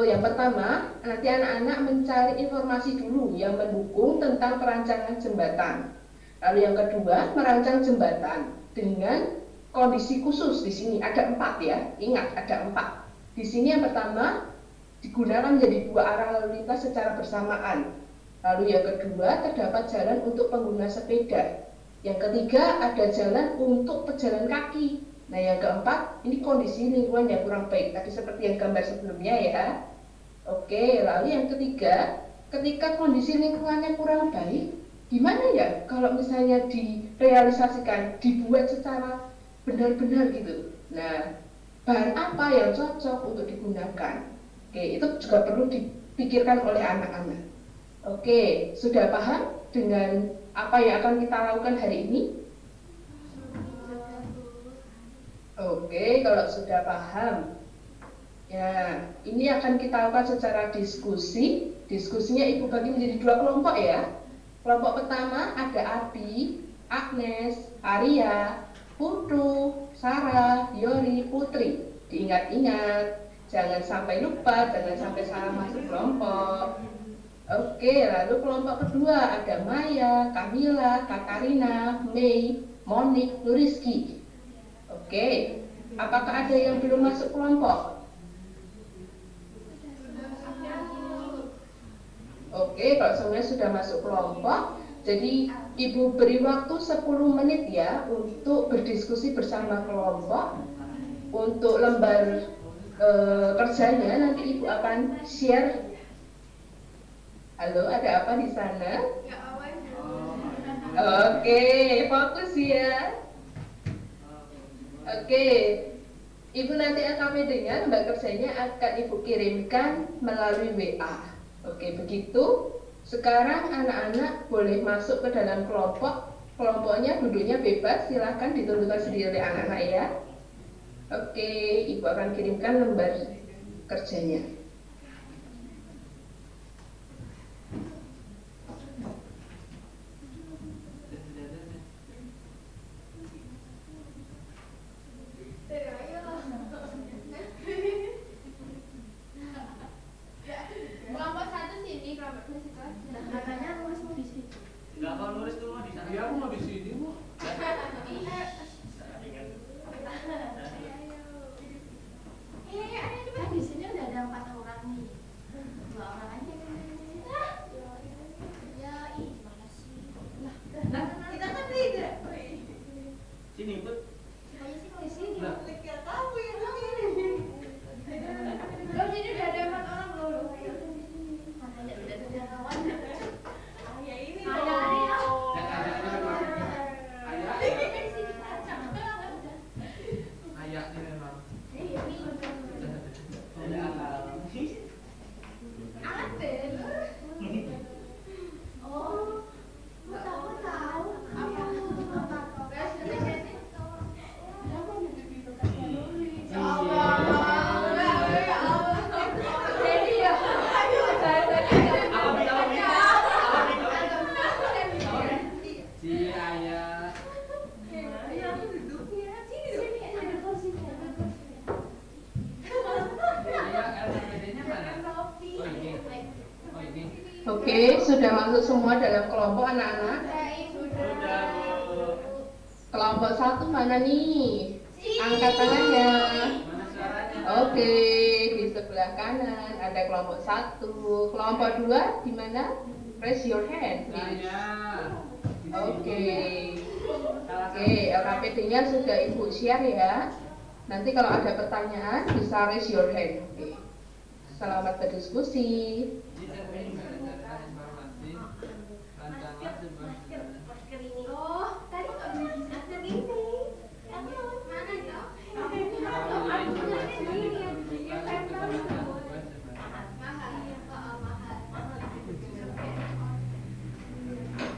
yang pertama, nanti anak-anak mencari informasi dulu yang mendukung tentang perancangan jembatan. Lalu yang kedua, merancang jembatan dengan kondisi khusus. Di sini ada 4 ya, ingat ada 4. Di sini yang pertama digunakan menjadi 2 arah lalu lintas secara bersamaan. Lalu yang kedua, terdapat jalan untuk pengguna sepeda. Yang ketiga, ada jalan untuk pejalan kaki. Nah, yang keempat, ini kondisi lingkungan yang kurang baik. Tadi seperti yang gambar sebelumnya ya. Oke, lalu yang ketiga, ketika kondisi lingkungannya kurang baik, gimana ya kalau misalnya direalisasikan, dibuat secara benar-benar gitu. Nah, bahan apa yang cocok untuk digunakan? Oke, itu juga perlu dipikirkan oleh anak-anak. Oke, sudah paham dengan apa yang akan kita lakukan hari ini? Oke, kalau sudah paham, ya ini akan kita lakukan secara diskusi. Diskusinya Ibu bagi menjadi 2 kelompok ya. Kelompok pertama ada Abi, Agnes, Arya, Putu, Sarah, Yori, Putri. Diingat-ingat, jangan sampai lupa, jangan sampai salah masuk kelompok. Oke, lalu kelompok kedua ada Maya, Kamila, Katarina, Mei, Monik, Nuriski. Oke, apakah ada yang belum masuk kelompok? Oke, kalau semuanya sudah masuk kelompok, jadi Ibu beri waktu 10 menit ya untuk berdiskusi bersama kelompok. Untuk lembar kerjanya nanti Ibu akan share. Halo, ada apa di sana? Oke, fokus ya. Oke, Ibu nanti AKPD-nya, lembar kerjanya akan Ibu kirimkan melalui WA. Oke, begitu. Sekarang anak-anak boleh masuk ke dalam kelompok. Kelompoknya duduknya bebas, silahkan ditentukan sendiri oleh anak-anak ya. Oke, Ibu akan kirimkan lembar kerjanya. Kelompok 1 sini, kelompok 2 situ aja. Katanya nulis mau di situ. Enggak mau nulis tuh mah di sana. Iya, aku mau di sini, Bu. Iya, ayo coba. Di sini udah ada 4 orang. sudah masuk semua dalam kelompok anak-anak? Sudah, Bu. Kelompok 1 mana nih? Angkat tangannya. Mana suaranya? Oke, di sebelah kanan ada kelompok 1. Kelompok 2 di mana? Raise your hand, please. Saya. Oke. Oke, LKPD-nya sudah Ibu share ya. Nanti kalau ada pertanyaan bisa raise your hand. Oke. Selamat berdiskusi. Di cermin juga ada carikan informasi. Rancangan sebuah Masker ini. Oh, tadi kok beli masker ini? Mana ya? Pemilihan informasi yang diperlukan untuk mengamankan sebuah jembatan. Mahal. Mahal.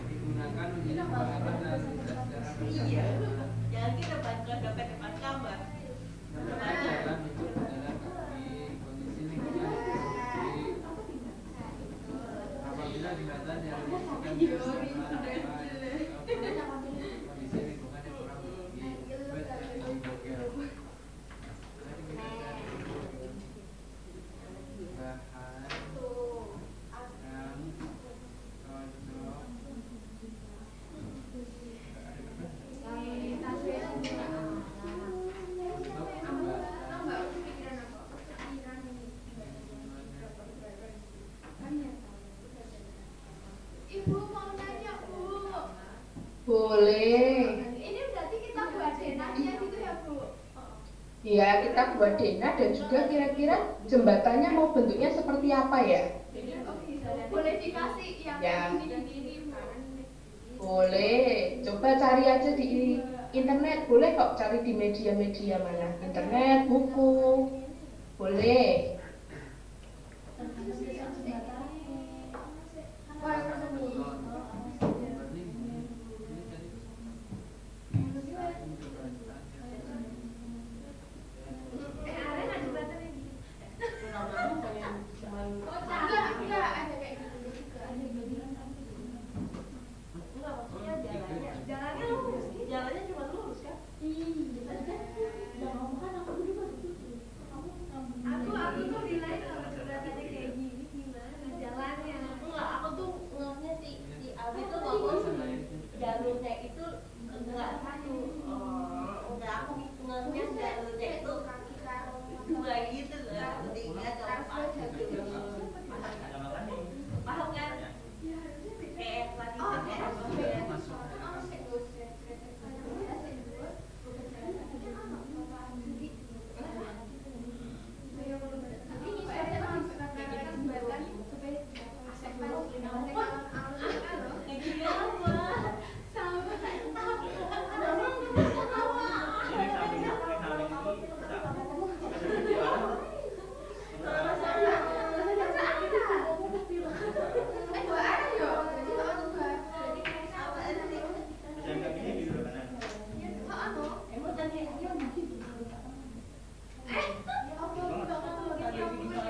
Digunakan menjadi pengalaman dan bisa secara bersama. Jangan kita baca dapat depan kamar. Menekan jalan untuk berjalan kaki, kondisi lingkungan yang bersih. Apabila jembatan yang dibersihkan bersama kondisi lingkungan yang kurang bersih, buat jadi bogel. Mari kita cari bahan yang cocok. Untuk jembatan. Ibu mau nanya, Bu. Boleh. Ini berarti kita buat denahnya gitu ya, Bu? Ya, kita buat denah dan juga kira-kira jembatannya mau bentuknya seperti apa ya? Oh, gitu. Boleh dikasih yang Ya. ini, Bu. Boleh. Coba cari aja di internet. Boleh kok cari di media-media mana? Internet, buku. Boleh. Enggak, ada kayak gitu juga. Enggak, maksudnya jalannya lurus. Jalannya cuma lurus kan? Aku tuh nilai kalau jembatannya kayak gini gimana jalannya? Enggak, aku tuh ngehnya si Abi tuh ngomong jalurnya itu enggak satu. Enggak, aku ngehnya jalurnya itu dua gitu loh. Tiga atau empat. Paham kan? Kayak tadi kayak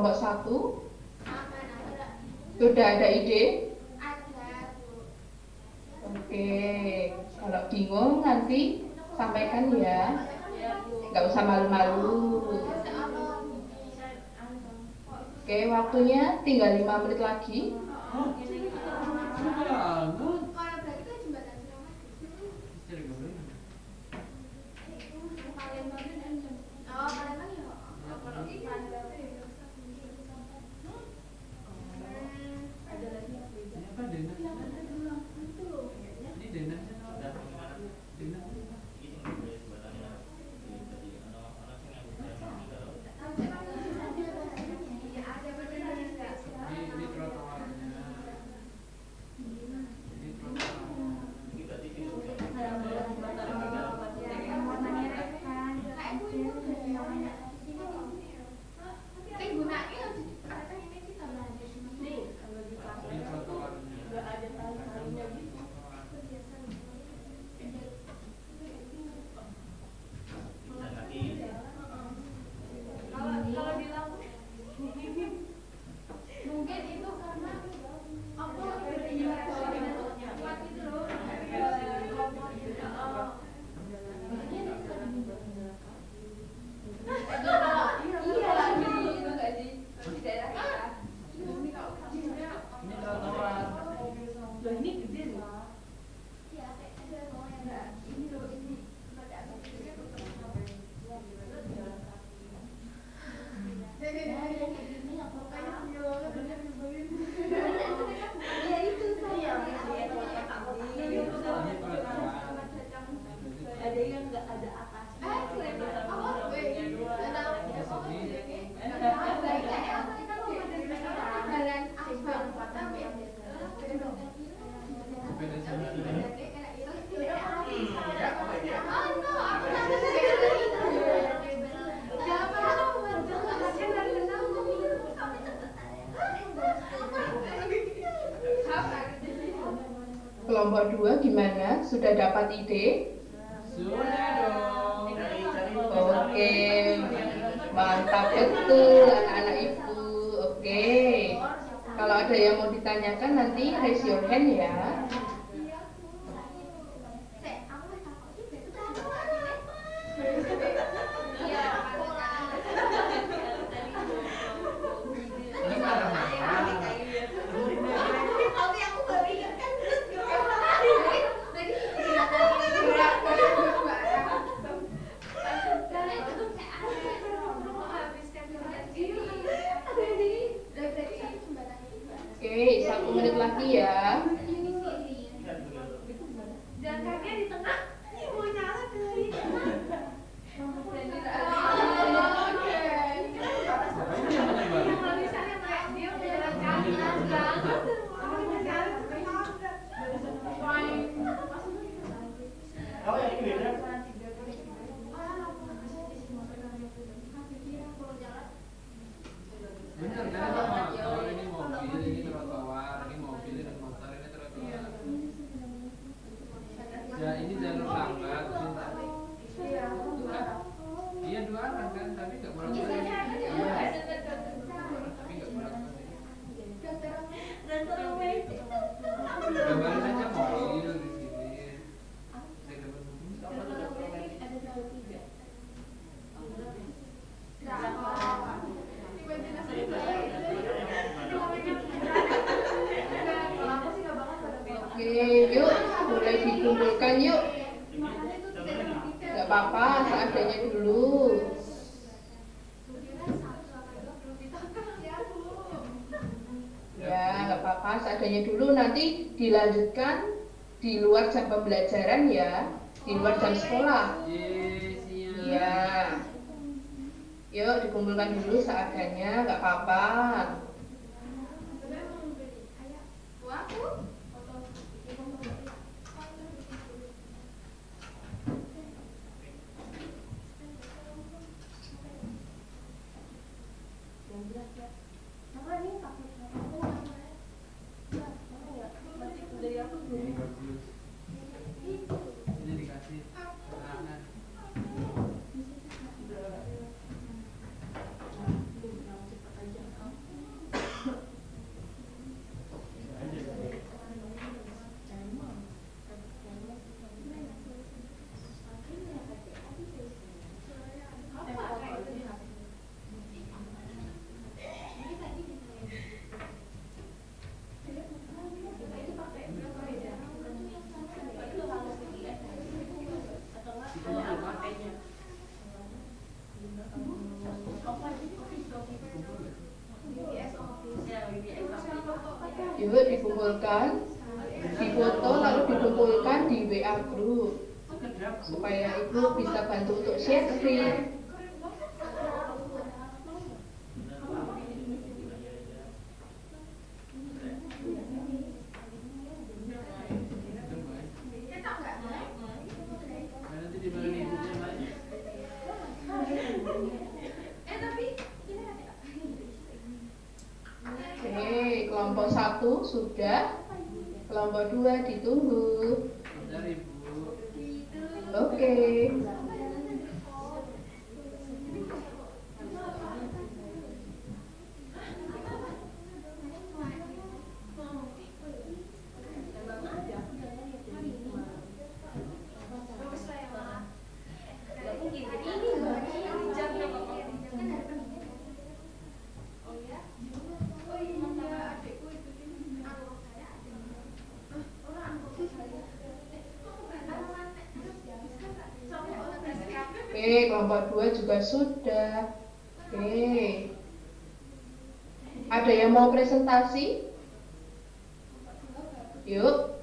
kelompok 1 sudah ada ide? Oke, kalau bingung nanti sampaikan ya, nggak usah malu-malu. Oke, waktunya tinggal 5 menit lagi. Kelompok 2 gimana? Sudah dapat ide? Sudah dong. Oke, mantap betul anak-anak ibu. Oke, kalau ada yang mau ditanyakan nanti raise your hand ya. Oke, 1 menit lagi ya. Dan kakinya di tengah. Mau nyala dari. Bener kan itu motor, ini mobil, ini trotoar, ini mobil, ini motor, ini trotoar. Ya ini jalur lambat, iya 2 arah kan, tapi nggak bolak-balik. Tapi nggak bolak-balik. Gambarin aja mobil di sini. Saya dapat mobil. Oke, yuk mulai dikumpulkan yuk. Gak apa-apa, seadanya dulu. Ya, gak apa-apa, seadanya dulu. Nanti dilanjutkan di luar jam pembelajaran ya, di luar jam sekolah. Iya. Yuk dikumpulkan dulu seadanya, gak apa-apa. Ini bagus. Ini dikasih tangan. Yuk dikumpulkan, difoto lalu dikumpulkan di WA group supaya ibu bisa bantu untuk share screen. Nanti dibagi ibunya, Mbak. Oke, kelompok 1 sudah, kelompok 2 ditunggu. Bentar, Ibu. Oke. Oke, kelompok 2 juga sudah. Oke. Ada yang mau presentasi? Yuk.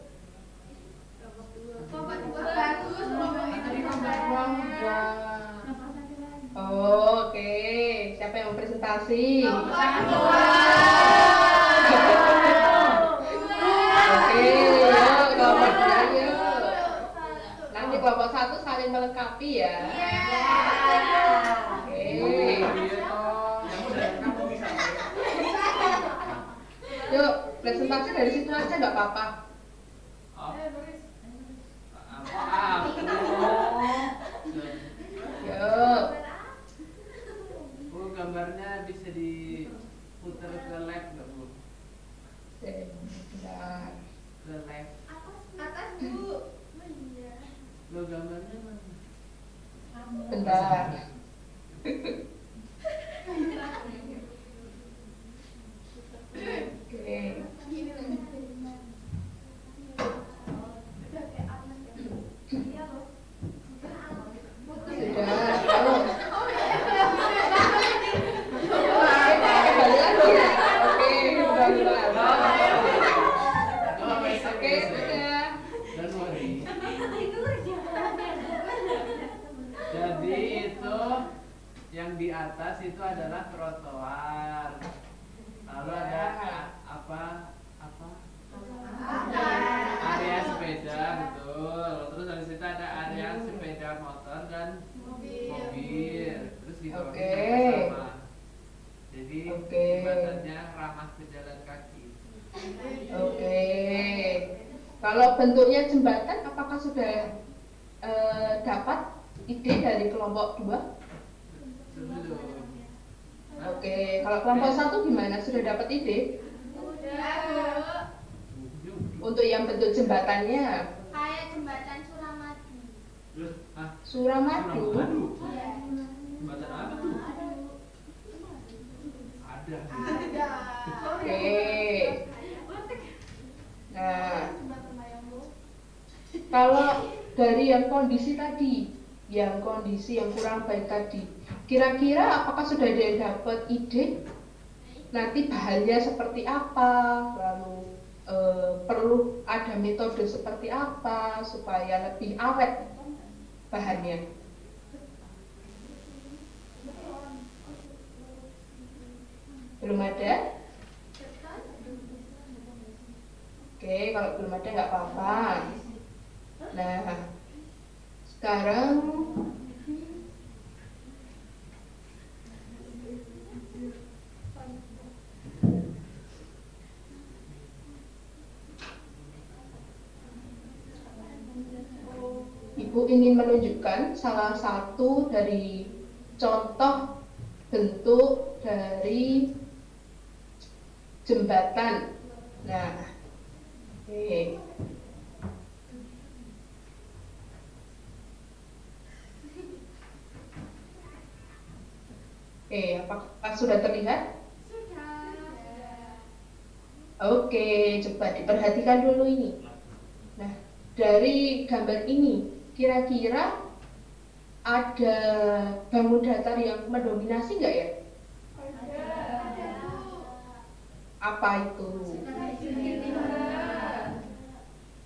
Oke, siapa yang mau presentasi? Oke, yuk kelompok 2 yuk. Nanti kelompok 1 saling melengkapi ya. Yuk, presentasi dari situ aja nggak apa-apa. Yuk. Bu, gambarnya bisa diputar ke left nggak, Bu? Sebentar. Ke left. Atas Bu. Lo gambarnya mana? Bentar. Oke. Sudah. Kembali lagi. Oke, benar-benar. Oke, sudah. Januari. Jadi itu yang di atas itu adalah trotoar. Lalu ada area sepeda, betul. Terus dari situ ada area sepeda motor dan mobil. Terus di bawah sama. Jadi jembatannya ramah pejalan kaki. Oke. Kalau bentuknya jembatan, apakah sudah dapat ide dari kelompok 2? Belum. Oke, kalau kelompok 1 gimana? Sudah dapat ide? Untuk yang bentuk jembatannya? Kayak jembatan Suramadu. Suramadu? Iya. Jembatan apa tuh? Ada. Oke. Nah, kalau dari yang kondisi tadi, yang kondisi yang kurang baik tadi, kira-kira apakah sudah ada yang dapat ide? Nanti bahannya seperti apa? Lalu perlu ada metode seperti apa supaya lebih awet bahannya? Belum ada? Oke, kalau belum ada nggak apa-apa. Nah, sekarang Ibu ingin menunjukkan salah satu dari contoh bentuk dari jembatan. Nah, oke. Oke, apakah sudah terlihat? Oke, coba diperhatikan dulu ini. Nah, dari gambar ini, kira-kira ada bangun datar yang mendominasi nggak ya? Apa itu?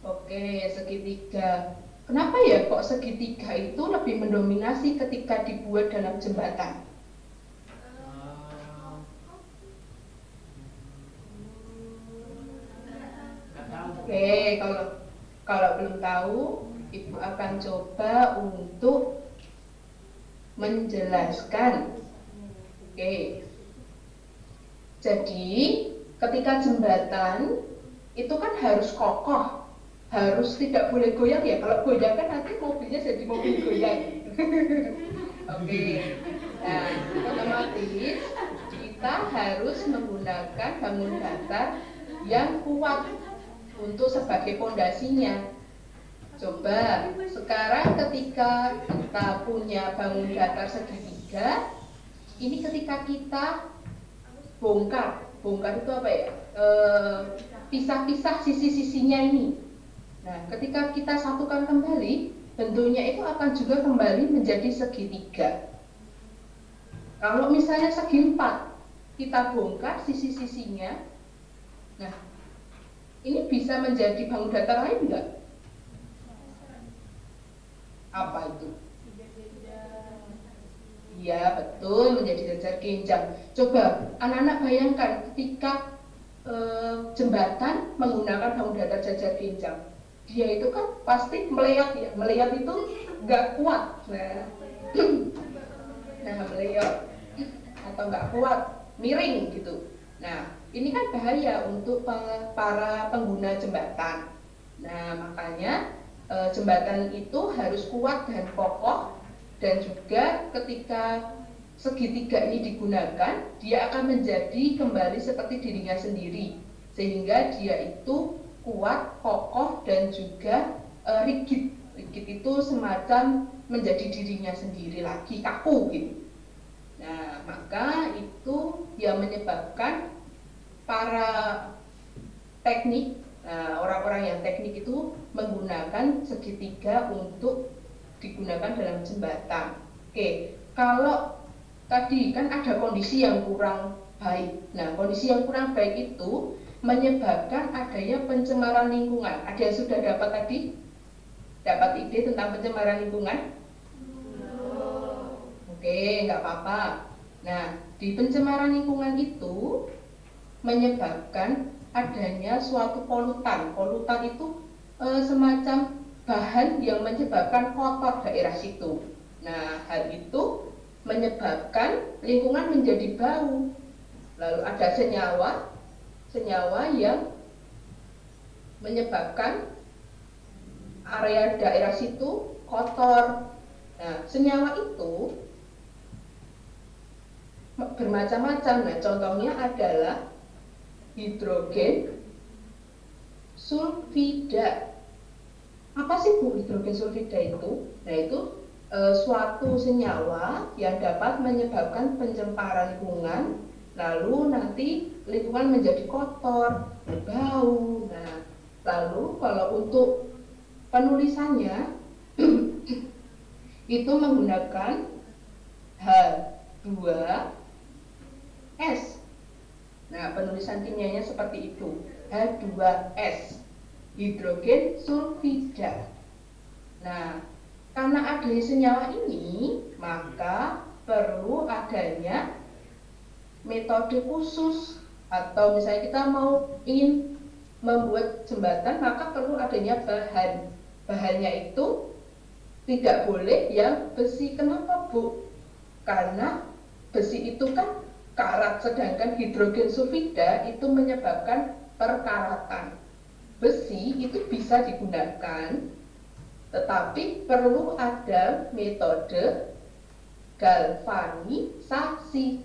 Oke, segitiga. Kenapa ya kok segitiga itu lebih mendominasi ketika dibuat dalam jembatan? Oke, kalau belum tahu, Ibu akan coba untuk menjelaskan. Oke. Jadi, ketika jembatan itu kan harus kokoh, harus tidak boleh goyang ya. Kalau goyang kan nanti mobilnya jadi mobil goyang. Oke. Nah, otomatis kita harus menggunakan bangun datar yang kuat untuk sebagai pondasinya. Coba sekarang ketika kita punya bangun datar segitiga, ini ketika kita bongkar itu apa ya? Pisah-pisah sisi-sisinya ini. Nah, ketika kita satukan kembali, bentuknya itu akan juga kembali menjadi segitiga. Kalau misalnya segi 4, kita bongkar sisi-sisinya. Nah, ini bisa menjadi bangun datar lain enggak? Apa itu? Iya, betul, menjadi jajar genjang. Coba anak-anak bayangkan ketika jembatan menggunakan bangun datar jajar genjang. Dia itu kan pasti meleot ya, meleot itu nggak kuat. Nah, meleot atau nggak kuat, miring gitu. Nah, ini kan bahaya untuk para pengguna jembatan. Nah, makanya jembatan itu harus kuat dan kokoh, dan juga ketika segitiga ini digunakan, dia akan menjadi kembali seperti dirinya sendiri, sehingga dia itu kuat, kokoh, dan juga rigid. Rigid itu semacam menjadi dirinya sendiri lagi, kaku gitu. Nah, maka itu yang menyebabkan para teknik, orang-orang yang teknik itu menggunakan segitiga untuk digunakan dalam jembatan. Oke, kalau tadi kan ada kondisi yang kurang baik. Nah, kondisi yang kurang baik itu menyebabkan adanya pencemaran lingkungan. Ada yang sudah dapat tadi? Dapat ide tentang pencemaran lingkungan? Oke, nggak apa-apa. Nah, di pencemaran lingkungan itu menyebabkan adanya suatu polutan. Polutan itu semacam bahan yang menyebabkan kotor daerah situ. Nah, hal itu menyebabkan lingkungan menjadi bau. Lalu ada senyawa yang menyebabkan area daerah situ kotor. Nah, senyawa itu bermacam-macam. Nah, contohnya adalah hidrogen sulfida. Apa sih Bu hidrogen sulfida itu? Nah, itu suatu senyawa yang dapat menyebabkan pencemaran lingkungan, lalu nanti lingkungan menjadi kotor, berbau. Nah, lalu kalau untuk penulisannya itu menggunakan H2S. Nah, penulisan kimianya seperti itu, H2S, hidrogen sulfida. Nah, karena adanya senyawa ini, maka perlu adanya metode khusus. Atau misalnya kita ingin membuat jembatan, maka perlu adanya bahan. Bahannya itu tidak boleh yang besi. Kenapa, Bu? Karena besi itu kan karat, sedangkan hidrogen sulfida itu menyebabkan perkaratan. Besi itu bisa digunakan, tetapi perlu ada metode galvanisasi.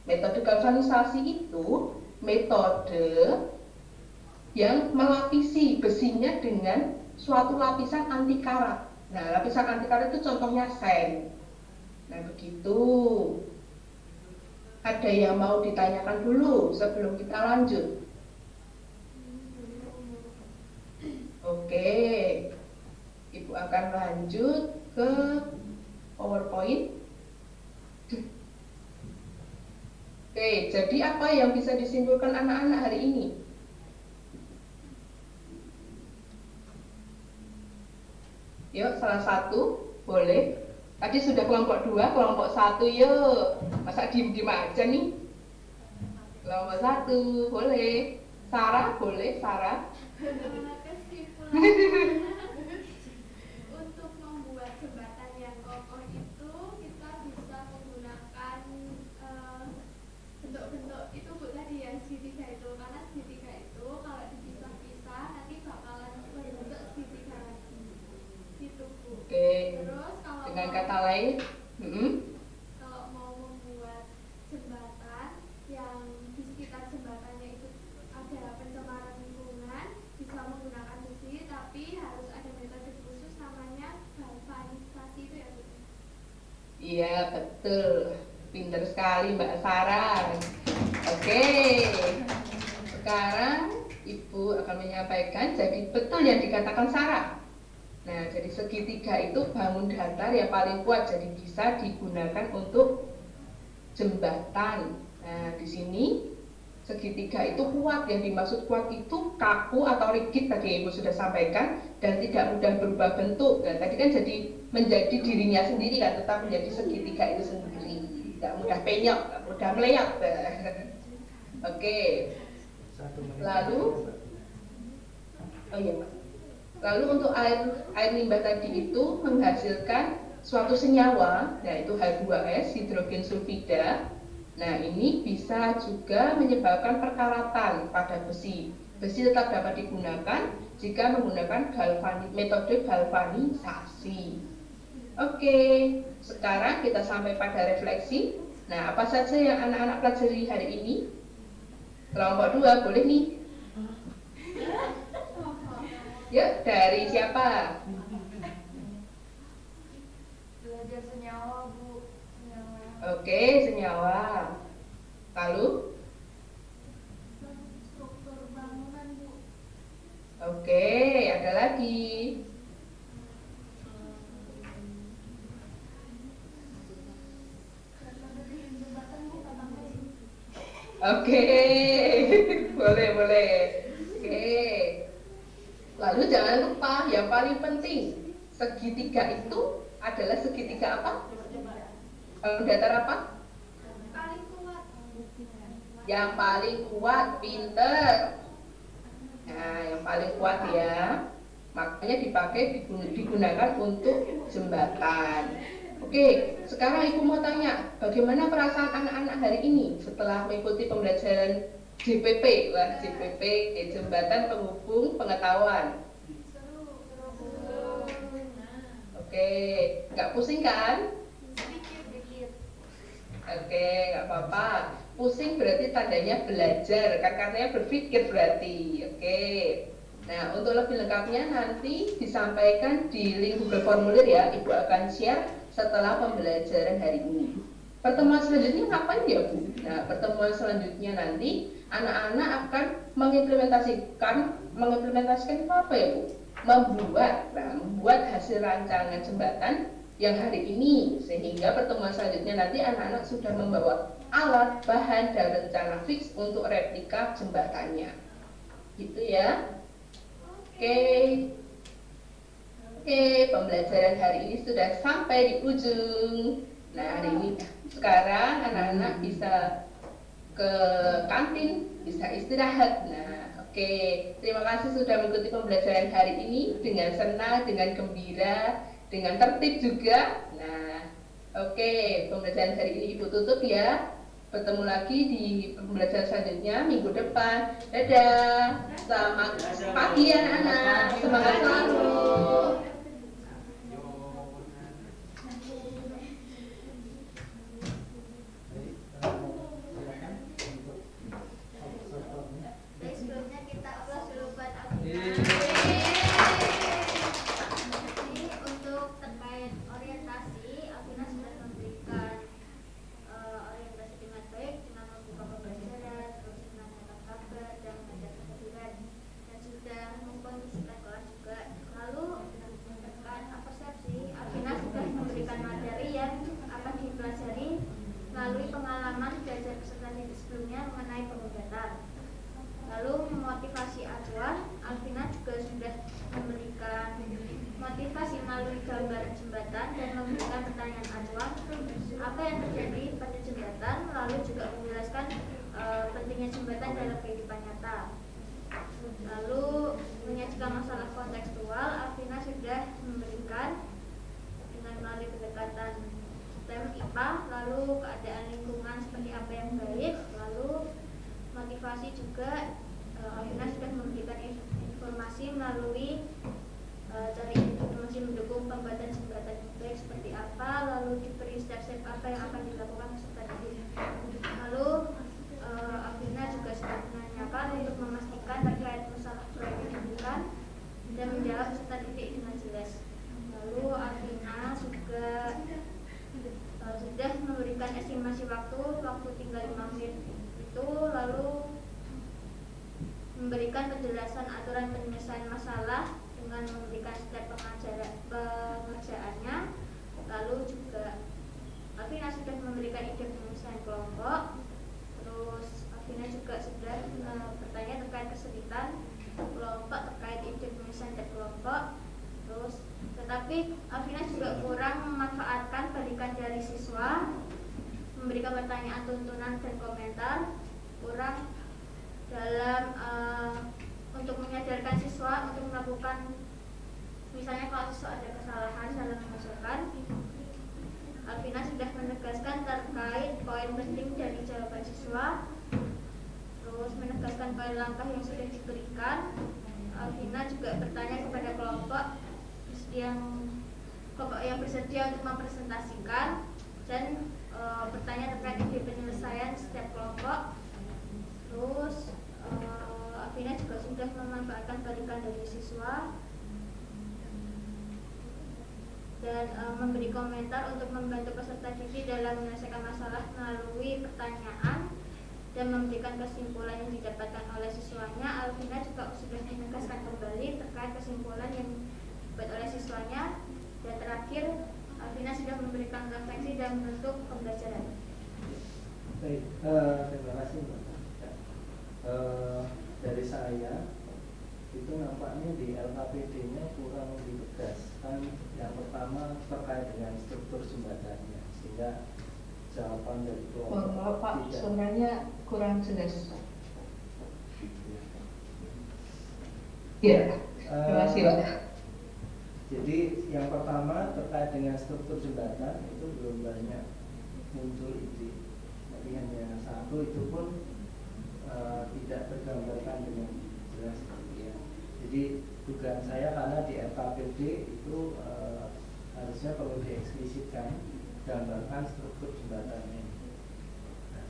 Metode galvanisasi itu metode yang melapisi besinya dengan suatu lapisan anti karat. Nah, lapisan anti karat itu contohnya sen. Nah, begitu. Ada yang mau ditanyakan dulu sebelum kita lanjut? Oke, Ibu akan lanjut ke PowerPoint. Oke, jadi apa yang bisa disimpulkan anak-anak hari ini? Yuk, salah satu boleh. Tadi sudah kelompok 2, kelompok 1 yuk. Masa diem-diem aja nih? Kelompok 1 boleh. Sarah boleh, Sarah. Untuk membuat jembatan yang kokoh itu kita bisa menggunakan bentuk-bentuk itu Bu tadi yang segitiga itu, karena segitiga itu kalau dipisah-pisah nanti bakalan berbentuk segitiga lagi gitu Bu. Oke. Terus kalau Dengan kata lain, kalau mau membuat jembatan yang di sekitar jembatannya itu ada pencemaran lingkungan, bisa menggunakan besi, tapi harus ada metode khusus namanya galvanisasi itu ya Bu. iya betul. Pinter sekali Mbak Sarah. Oke. Sekarang Ibu akan menyampaikan jadi betul yang dikatakan Sarah. Nah, jadi segitiga itu bangun datar yang paling kuat, jadi bisa digunakan untuk jembatan. Nah, di sini segitiga itu kuat, yang dimaksud kuat itu kaku atau rigid tadi Ibu sudah sampaikan, dan tidak mudah berubah bentuk. Nah, tadi kan jadi menjadi dirinya sendiri kan, tetap menjadi segitiga itu sendiri, tidak mudah penyok, tidak mudah meleot. Oke. Lalu, oh iya Mas. Lalu untuk air limbah tadi itu menghasilkan suatu senyawa, yaitu H2S, hidrogen sulfida. Nah, ini bisa juga menyebabkan perkaratan pada besi. Besi tetap dapat digunakan jika menggunakan metode galvanisasi. Oke, sekarang kita sampai pada refleksi. Nah, apa saja yang anak-anak pelajari hari ini? Kelompok 2 boleh nih. Yuk, dari siapa? Belajar senyawa Bu. Senyawa. Oke, senyawa. Lalu? Struktur bangunan Bu. Oke, ada lagi. Oke, boleh. Oke. Lalu jangan lupa yang paling penting, segitiga itu adalah segitiga apa? Datar apa? Paling kuat. Yang paling kuat, pinter. Nah, yang paling kuat ya, makanya digunakan untuk jembatan. Oke, sekarang Ibu mau tanya, bagaimana perasaan anak-anak hari ini setelah mengikuti pembelajaran JPP? Wah, JPP, Jembatan Penghubung Pengetahuan. Oke, nggak pusing kan? Sedikit. Oke, nggak apa-apa. Pusing berarti tandanya belajar, kan katanya berpikir berarti. Oke. Nah, untuk lebih lengkapnya nanti disampaikan di link Google Formulir ya. Ibu akan share setelah pembelajaran hari ini. Pertemuan selanjutnya ngapain ya Bu? Nah, pertemuan selanjutnya nanti anak-anak akan mengimplementasikan apa ya Bu? Membuat hasil rancangan jembatan yang hari ini, sehingga pertemuan selanjutnya nanti anak-anak sudah membawa alat, bahan, dan rencana fix untuk replika jembatannya. Gitu ya. Oke, pembelajaran hari ini sudah sampai di ujung. Nah, hari ini sekarang anak-anak bisa ke kantin, bisa istirahat. Nah, oke, terima kasih sudah mengikuti pembelajaran hari ini dengan senang, dengan gembira, dengan tertib juga. Nah, oke, pembelajaran hari ini Ibu tutup ya. Bertemu lagi di pembelajaran selanjutnya minggu depan. Dadah. Selamat pagi anak-anak. Semangat selalu. Sebelumnya kita upload dulu buat Alvina. Untuk terkait orientasi, Alvina sudah memberikan orientasi dengan baik, dengan membuka pembelajaran, terus dengan mendapat kabar dan mengajar kehadiran, dan sudah mengkondisikan kelas juga. Lalu terkait persepsi, Alvina sudah memberikan materi yang akan dipelajari melalui pengalaman belajar peserta didik sebelumnya mengenai bangun datar. Lalu memotivasi Adwan, Alvina juga memberikan penjelasan aturan penyelesaian masalah dengan memberikan step pengerjaannya. Lalu juga Alvina sudah memberikan ide penyelesaian kelompok. Terus Alvina juga sudah bertanya terkait kesulitan kelompok terkait ide penyelesaian step kelompok. Terus tetapi Alvina juga kurang memanfaatkan balikan dari siswa, memberikan pertanyaan tuntunan dan komentar, kurang dalam untuk menyadarkan siswa untuk melakukan, misalnya kalau siswa ada kesalahan dalam mengusulkan. Alvina sudah menegaskan terkait poin penting dari jawaban siswa, terus menegaskan poin langkah yang sudah diberikan. Alvina juga bertanya kepada kelompok yang bersedia untuk mempresentasikan dan bertanya terkait ide penyelesaian setiap kelompok. Terus Alvina juga sudah memanfaatkan balikan dari siswa dan memberi komentar untuk membantu peserta didik dalam menyelesaikan masalah melalui pertanyaan dan memberikan kesimpulan yang didapatkan oleh siswanya. Alvina juga sudah menegaskan kembali terkait kesimpulan yang dibuat oleh siswanya. Dan terakhir, Alvina sudah memberikan refleksi dan bentuk pembelajaran. Baik, terima kasih Mbak. Dari saya itu nampaknya di LKPD-nya kurang lebih tegas. Kan yang pertama terkait dengan struktur jembatannya, sehingga jawaban dari kelompok maaf Pak, suaranya kurang jelas. Ya, terima kasih Pak. Jadi yang pertama terkait dengan struktur jembatan itu belum banyak muncul ide. Tapi hanya satu, itu pun tidak tergambarkan dengan jelas. Jadi dugaan saya karena di LKPD itu harusnya perlu dieksplisitkan, gambarkan struktur jembatannya. Nah,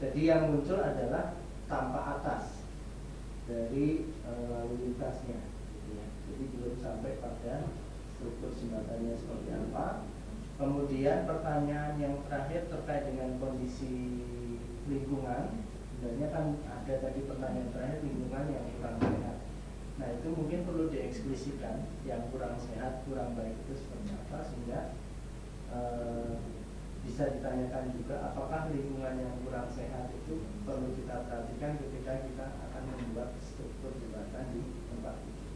jadi yang muncul adalah tampak atas dari lalu lintasnya, gitu ya. Jadi belum sampai pada struktur jembatannya seperti apa. Kemudian pertanyaan yang terakhir terkait dengan kondisi lingkungan. Sebenarnya kan ada tadi pertanyaan terakhir, lingkungan yang kurang sehat. Nah itu mungkin perlu dieksplisitkan, yang kurang sehat, kurang baik itu seperti apa, sehingga bisa ditanyakan juga apakah lingkungan yang kurang sehat itu perlu kita perhatikan ketika kita akan membuat struktur jembatan di tempat itu.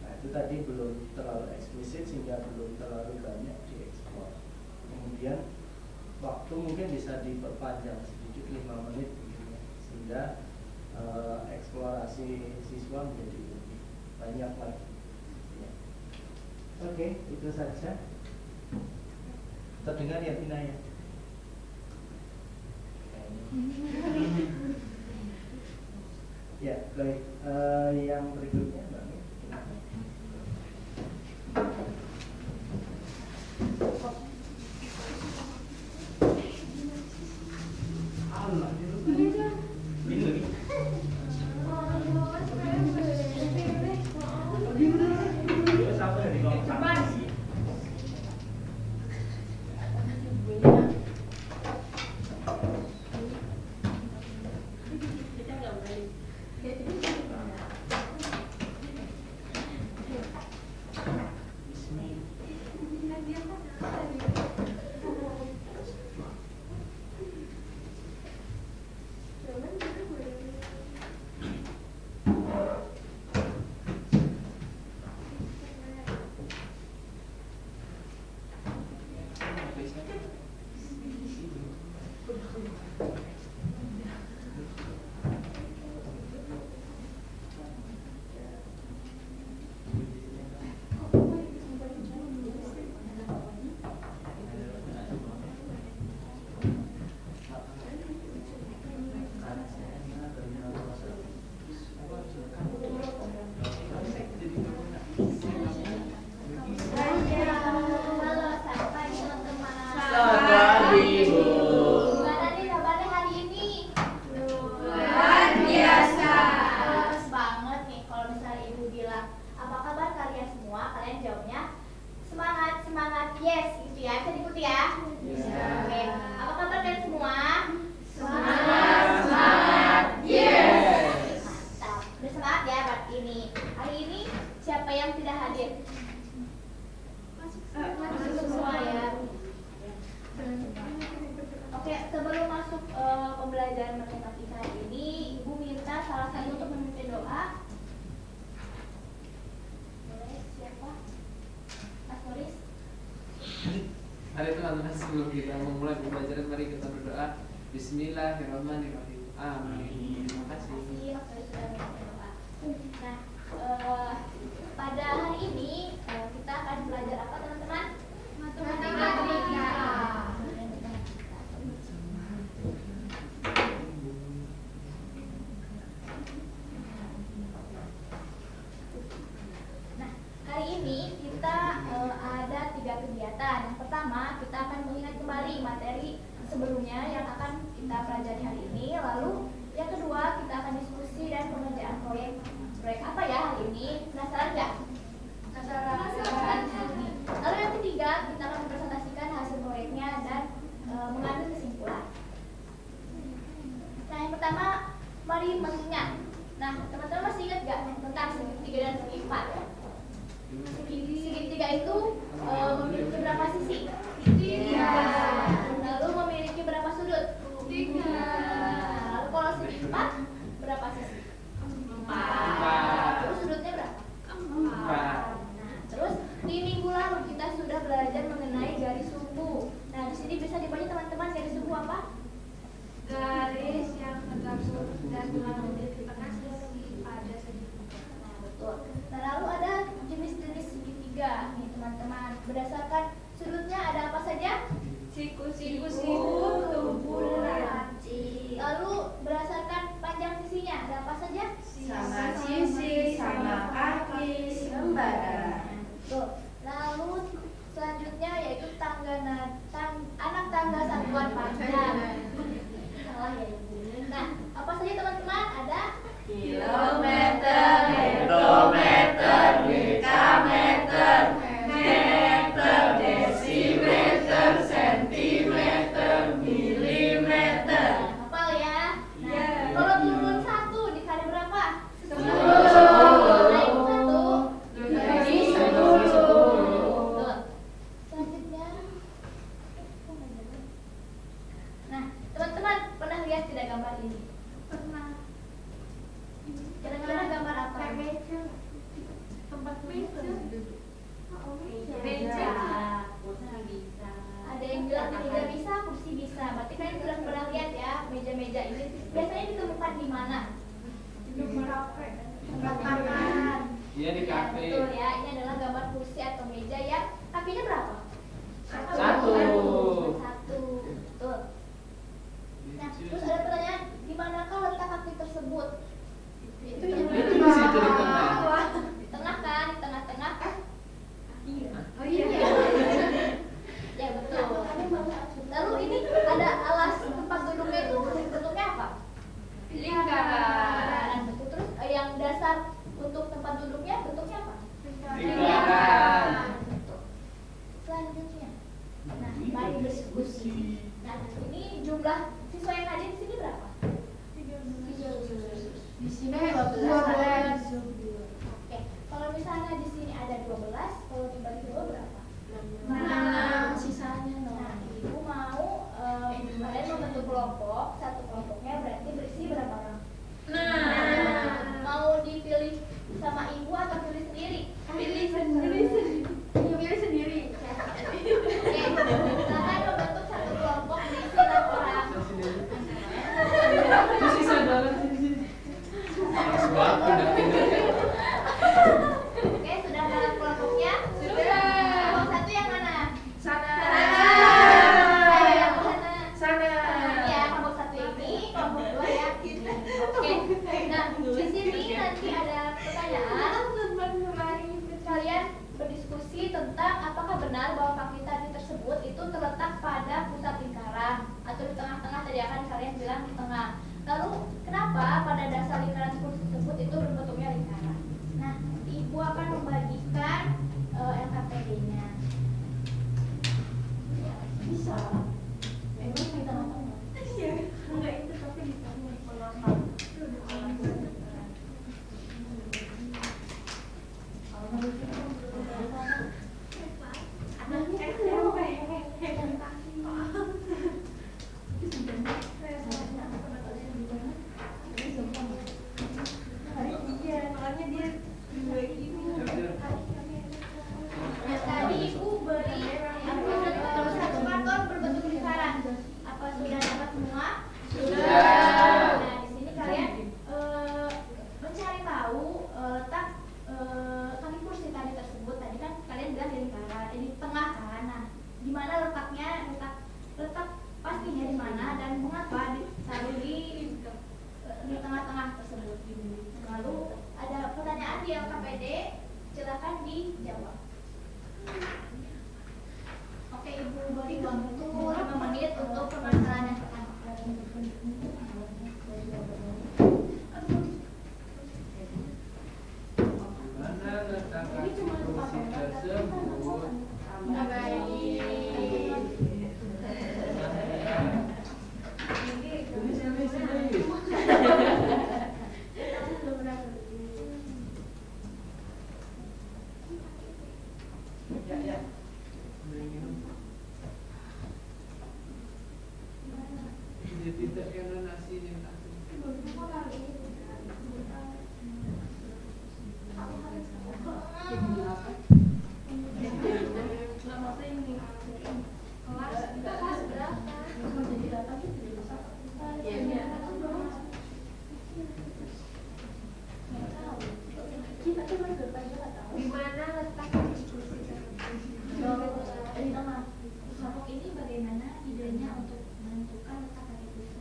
Nah itu tadi belum terlalu eksplisit sehingga belum terlalu banyak dieksplor. Kemudian waktu mungkin bisa diperpanjang sedikit 5 menit gitu ya, sehingga eksplorasi siswa menjadi lebih banyak lagi ya. Oke, itu saja. Terdengar ya Tina ya? Ya, baik. Yang berikutnya Mbak Mi, Allah, ini lagi. Nah, sebelum kita memulai pembelajaran, mari kita berdoa. Bismillahirrahmanirrahim. Amin. Terima kasih. Nah, pada hari ini kita akan belajar apa, teman-teman? Matematika. Nah, hari ini kita ada 3 kegiatan. Yang pertama, kita akan mengingat kembali materi sebelumnya yang akan kita pelajari hari ini. Lalu yang kedua, kita akan diskusi dan pengerjaan proyek. Proyek apa ya hari ini? Penasaran nggak? Penasaran. Lalu yang ketiga, kita akan mempresentasikan hasil proyeknya dan mengambil kesimpulan. Nah, yang pertama, mari mengingat. Nah, teman-teman masih ingat nggak tentang segitiga dan segi 4? Segitiga itu memiliki berapa sisi? 3. Lalu memiliki berapa sudut? 3. Lalu kalau segi 4 berapa sisi? 4. Terus sudutnya berapa? 4. Nah, terus di minggu lalu kita sudah belajar mengenai garis sumbu. Nah, di sini bisa dibaca teman-teman, garis sumbu apa? Garis yang tegak lurus dan berada di tengah sisi pada segitiga. Nah, betul. Nah, lalu ada jenis-jenis segitiga nih teman-teman. Berdasarkan sudutnya ada apa saja? Siku, tumpul, laci. Lalu berdasarkan panjang sisinya ada apa saja? Sama sisi, sama kaki, sembara. Tuh. Lalu selanjutnya yaitu anak tangga satuan panjang. Salah ya Ibu. Nah, apa saja teman-teman? Ada Kilometer, hektometer, dekameter, meter, desimeter, sentimeter, milimeter. hafal ya. Nah, kalau turun 1 dikali berapa? 10. Naik 1 Jadi 10. Betul. Selanjutnya, nah, teman-teman pernah lihat tidak gambar ini? Pernah. Kira-kira gambar apa? Tempat meja. Kursi bisa. Ada yang bilang meja bisa, kursi bisa. Berarti kalian sudah pernah lihat ya meja-meja ini. Biasanya ditemukan di mana? Di kafe. Tempat makan. Iya, di kafe. Betul ya. Ini adalah gambar kursi atau meja yang kakinya berapa? 1. Betul. Nah, terus ada pertanyaan, di manakah letak kaki tersebut? Itu yang Itu di situ di tengah. Di tengah kan? Di tengah-tengah. Iya. Oh iya. Ya betul. Lalu ini ada alas tempat duduknya itu bentuknya apa? Lingkaran. Betul. Terus yang dasar untuk tempat duduknya bentuknya apa? Lingkaran. Betul. Selanjutnya, nah mari berdiskusi. Nah ini jumlah siswa yang hadir di sini berapa? 13. Di sini 12. Oke, kalau misalnya di sini ada 12, kalau dibagi 2 berapa? 6. Sisanya 0. Nah, Ibu mau kalian membentuk kelompok, satu kelompoknya berarti berisi berapa orang? Nah, Mau dipilih sama Ibu atau pilih sendiri? pilih sendiri. Pilih sendiri. Oke, silakan membentuk satu kelompok berisi 6 orang. Itu sisa dalam sini. Sebab letak kaki kursi tadi tersebut. Tadi kan kalian bilang di tengah kan. Nah, di mana letaknya, letak pastinya di mana dan mengapa ditaruh di tengah-tengah tersebut. Lalu ada pertanyaan di LKPD, silakan dijawab. Oke, Ibu beri waktu 5 menit untuk permasalahan yang pertama. Mana letak kaki kursi tersebut? Tidak kena nasi ini di mana letak kaki kursi tersebut? Kelompok ini bagaimana idenya untuk menentukan letak kaki kursi?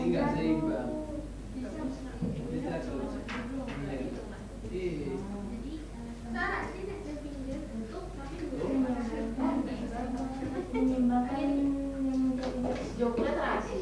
tidak seimbang. Joknya terasi.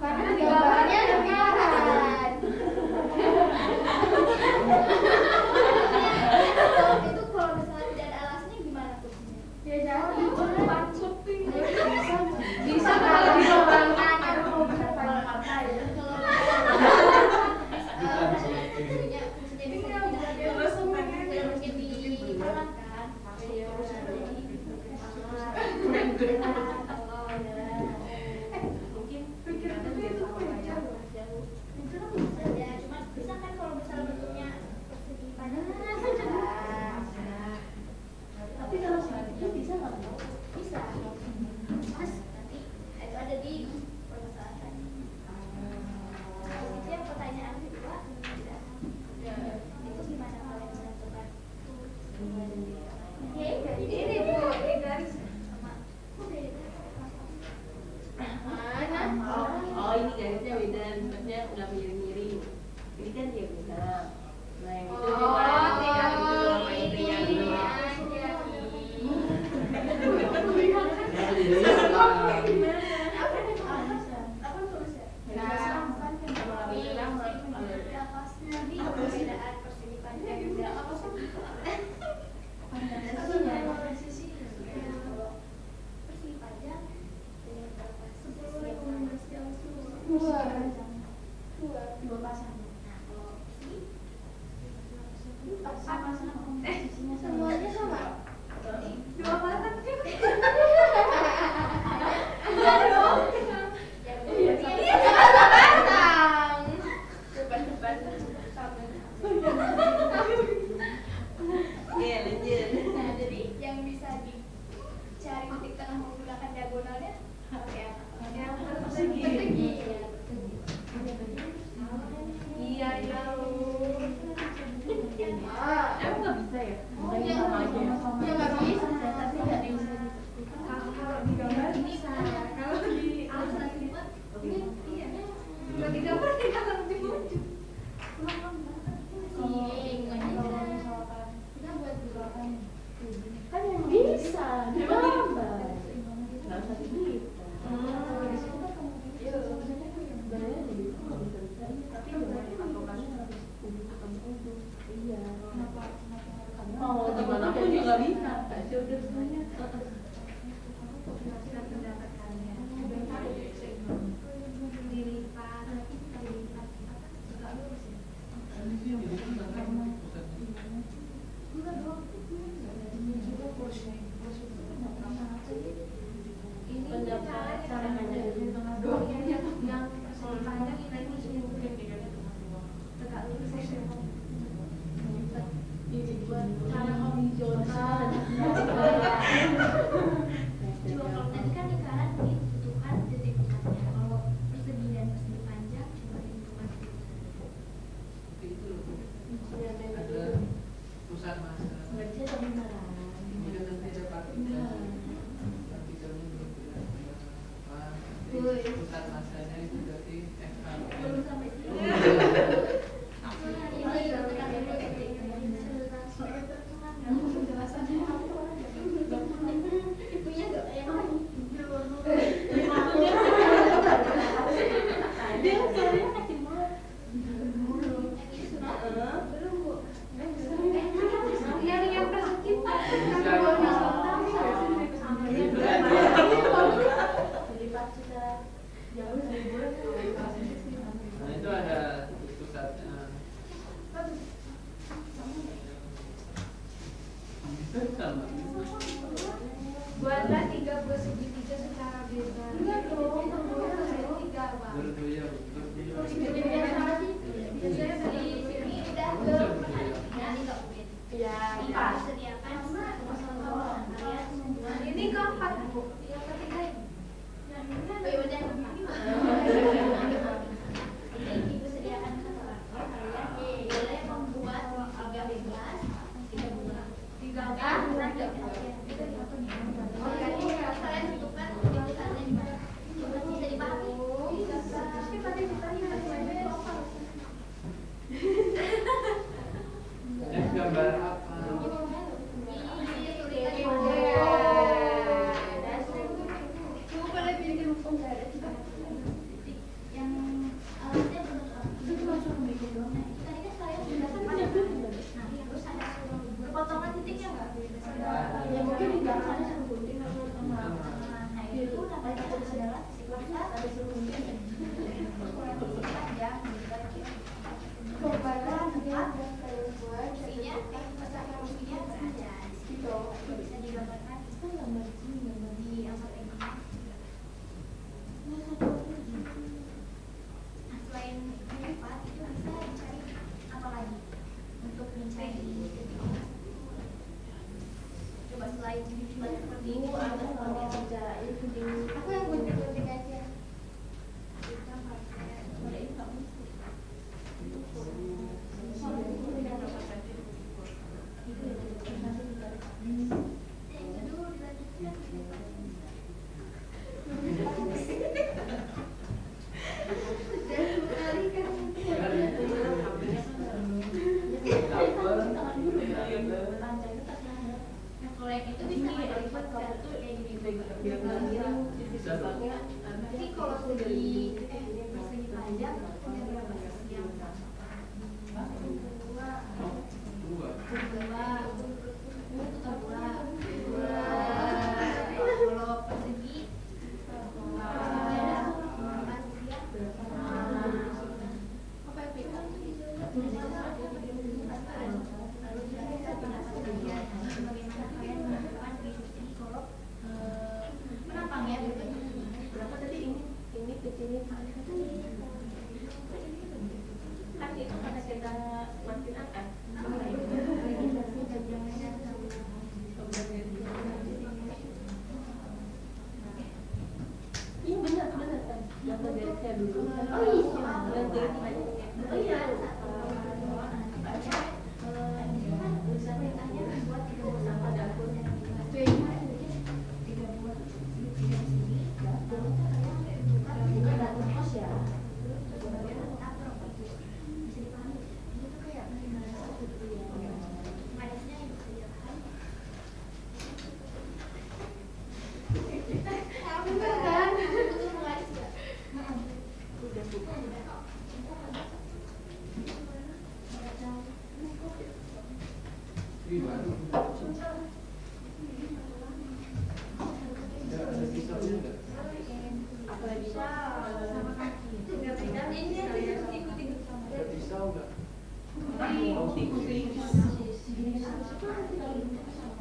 Karena di gambarnya ada karat. Itu kalau misalnya tidak ada alasnya gimana kursinya? Ya jadi bisa kalau dilobangkan ada mau berapa kata ya. Kursinya bisa Semuanya sama. 2 batang juga. Iya, lanjut. Nah, jadi yang bisa dicari titik tengah menggunakan diagonalnya pakai apa? Persegi. Iya, tahu. Emang nggak bisa ya? Oh, ya nggak bisa, tapi nggak bisa. Kalau di gambar bisa, kalau di alat dibuat, iya. Kalau di gambar tidak akan dibuat. Kan yang bisa di gambar, nggak usah dibeli. Mau gimana pun juga bisa. Pusat masanya itu berarti itu ada pusatnya. Buatlah 3 buah segitiga secara beda. Enggak dong, segitiga, Pak. Berdua. Biasanya dari sini udah ke disediakan ini keempat, Bu. Yang ketiga ini. Ibu sediakan satu karton, kalian boleh membuat 3 gelas, 3 bunga. 3 kalian tentukan tulisannya di mana. Bisa dipahami? Tapi pada ditanya Gambar apa? potongan titiknya nggak? Ya mungkin di belakangnya suruh gunting atau Nah itu namanya adalah siklus ada suruh gunting. Panjang, kepada fungsinya, fungsinya berada di situ. Bisa digambarkan di angka ini. Nah selain ini Pak, itu bisa dicari apa lagi untuk mencari coba selain seperti ini ada seperti aja itu aku yang gunting-gunting aja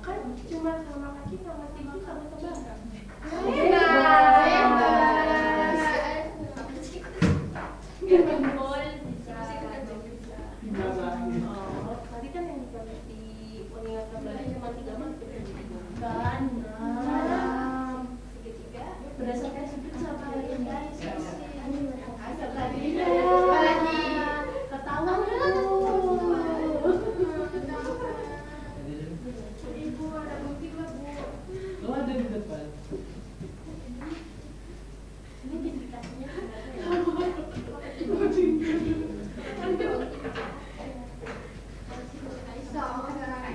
Kan cuma sama kaki sama tisu sama sebelah. Tadi kan yang di mengingatkan balik cuma 3 menit. Segitiga berdasarkan sudut sama yang guys. Ketahuan Ibu ada bukti lah Bu. Lo ada di depan. Ini dikasihnya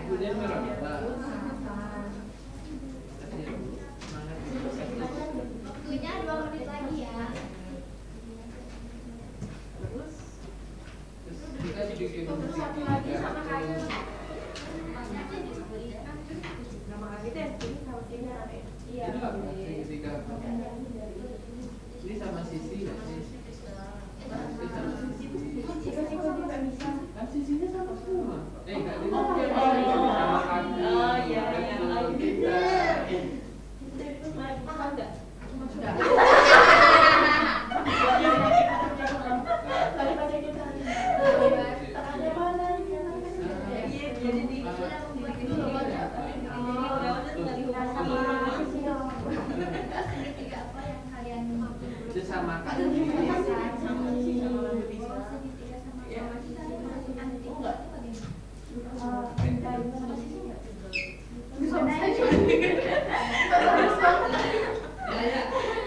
Kemudian berapa? Waktunya 2 menit lagi ya. Terus kita dibikin satu lagi sama kayak Nama kaki itu yang sini sama sini ada. Iya. segitiga. Ini sama sisi nggak sih? Ini sama sisi. Siku-siku juga bisa. Kan sisinya sama semua. Nggak ada. Oh, Sama kaki. oh, iya. Betul, kita. Itu mahal nggak? Enggak. Lari pakai kita. Ada mana? Iya, jadi di Segitiga apa yang kalian Itu sama kaki.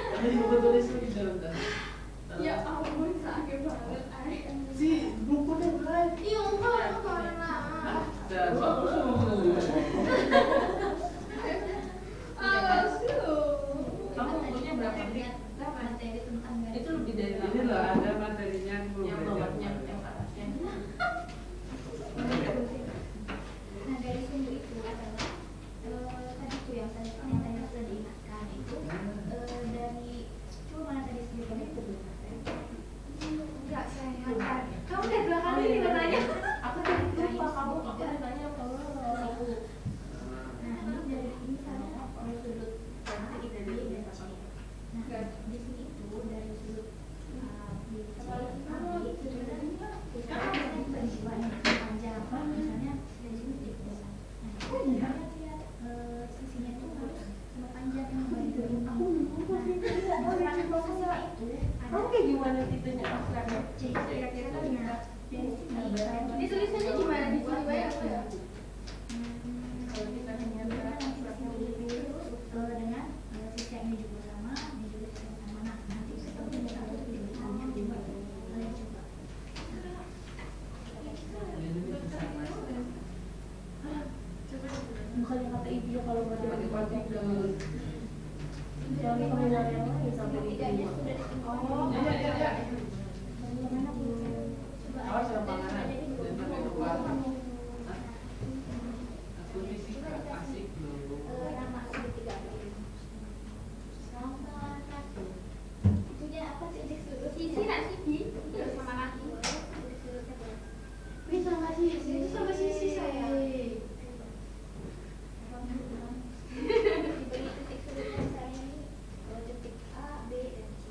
Ada buku tulis di dalam tas. Ya ampun, sakit banget. Si bukunya berat. Iya, enggak karena Dan Kamu bukunya berapa? materi tentang Itu lebih dari ini loh ada materinya aku yang belajar. bawahnya yang atasnya. Nah, dari sumber itu adalah tadi tuh yang tadi sudah diingatkan itu dari coba mana tadi sebelumnya itu belum enggak saya kamu dari belakang ini nggak nanya Aku tadi lupa kamu nanya kalau nah ini dari ini sama sudut nanti dari nah di sini itu dari sudut di sudut kita bisa dibagi panjang misalnya dari sini itu nah lihat sisinya itu harus sama panjang yang baik kamu kayak gimana titenya abstraknya? kira-kira kan ya dari sini Ini tulisannya gimana di sini banyak ya? kalau kita hanya abstraknya dengan sisi yang ini juga sama ini juga sisi yang sama nah nanti setelah kita harus tulisannya juga kalian coba Bukannya kata ibu kalau nggak dipakai partikel. Soalnya pengenalan yang lain sampai di tidaknya rumah. sudah ditentukan Oh, iya. bagaimana bu Awas sama panganan. Dan sampai lupa. Aku fisika asik loh. nama segitiga sama kaki itunya apa sisi nak sisi sama kaki Bisa nggak sih? Itu sama sisi saya. diberi titik sudutnya saya ini titik A, B, dan C.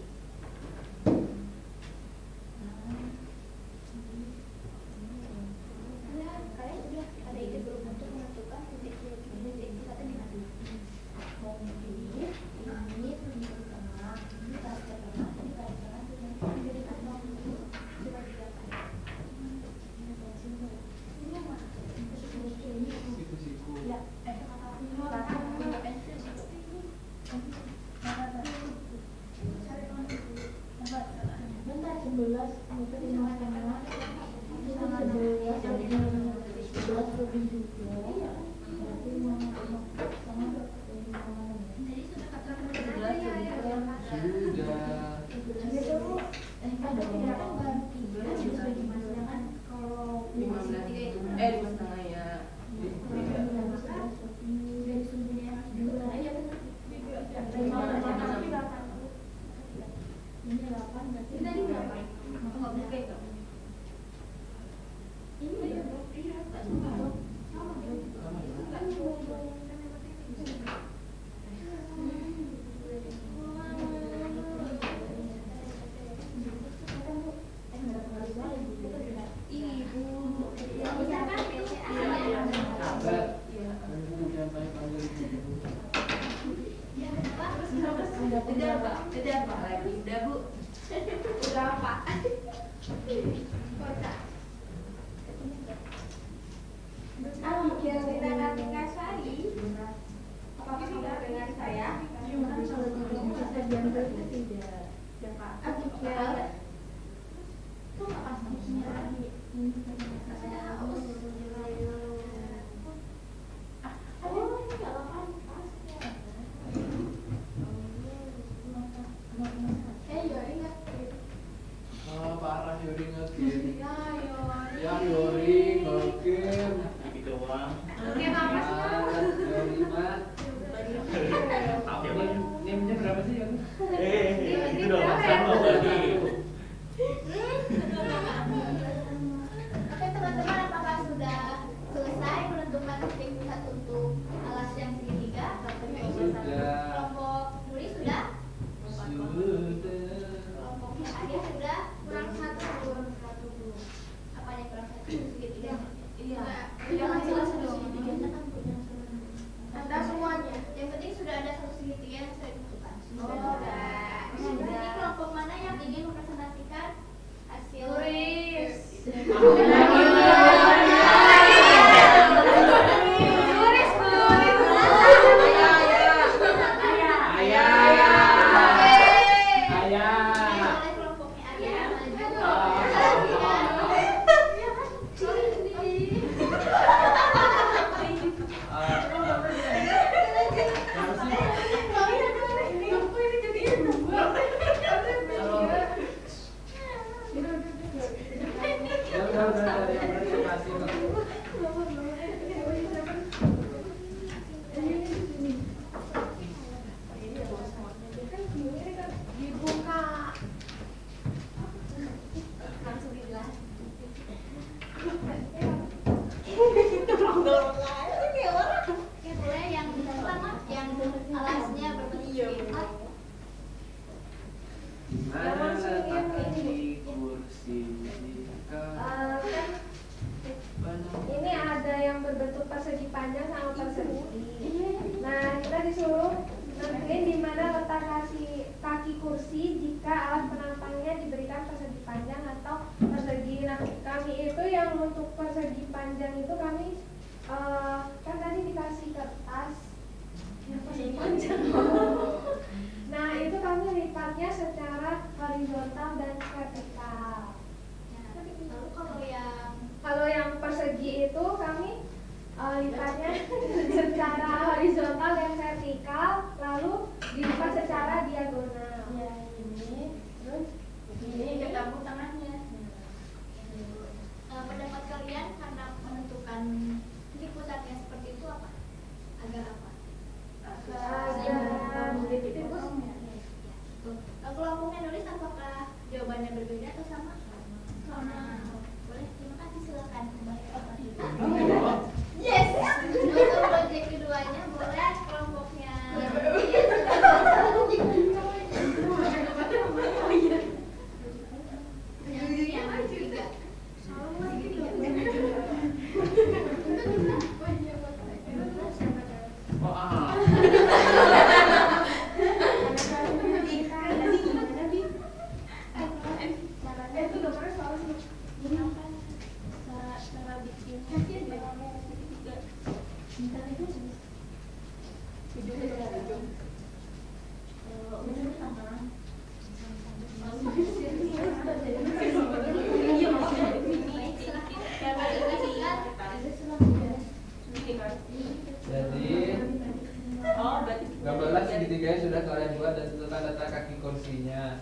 Kalian sudah ada ide belum untuk menentukan titik sudut ini pusatnya di mana? Mau ini di tengah, ini tarik ke tengah, ini tarik ke tengah, ini jadi kantong. Coba digapai. Ini yang mana? Ini Siku-siku. ya, Bentar 11 meter di mana? Sama 11 jadi 11 lebih juga. Berarti sama jadi sudah kata Sudah. kalau 15 tiga itu di setengah ya. Udah lagi, udah Bu. Udah apa? Kota. Kita Kartika Sari. Apakah kamu dengar saya? Parah Yori nge-game. Ya Yori nge-game. Ini doang. Game apa sih? Yori mah. Name-nya berapa sih Yori? Itu doang sama berarti. Oke teman-teman, apakah sudah selesai menentukan titik pusat untuk alas yang segitiga? Sudah. Kelompok Nuri sudah? Sudah. Kelompoknya Arya sudah? Kurang satu. Apanya kurang satu? Segitiga? Iya. Jangan jelas dong. Ada semuanya. Yang penting sudah ada satu segitiga yang saya tentukan. Sudah. Ini kelompok mana yang ingin mempresentasikan hasil? Turis. Ini ada yang berbentuk persegi panjang sama persegi. Nah, kita disuruh nentuin di mana letak kaki kursi jika alat penantangnya diberikan persegi panjang atau persegi. Nah, kami itu yang untuk persegi panjang itu kami kan tadi dikasih kertas yang persegi panjang. Nah, itu kami lipatnya secara horizontal dan vertikal. Lalu kalau yang persegi itu kami lipatnya secara horizontal dan vertikal, lalu dilipat secara diagonal. Ya, ini, terus ini ketemu tengahnya. pendapat kalian karena menentukan titik pusatnya seperti itu apa? Agar apa? Kelompoknya nulis apakah jawabannya berbeda atau sama? Sama. Boleh, terima kasih, silakan kembali ke tempat. Yes. Untuk proyek keduanya boleh kelompoknya. Yang ketiga. Gambarlah segitiganya sudah kalian buat dan tentukan letak kaki kursinya.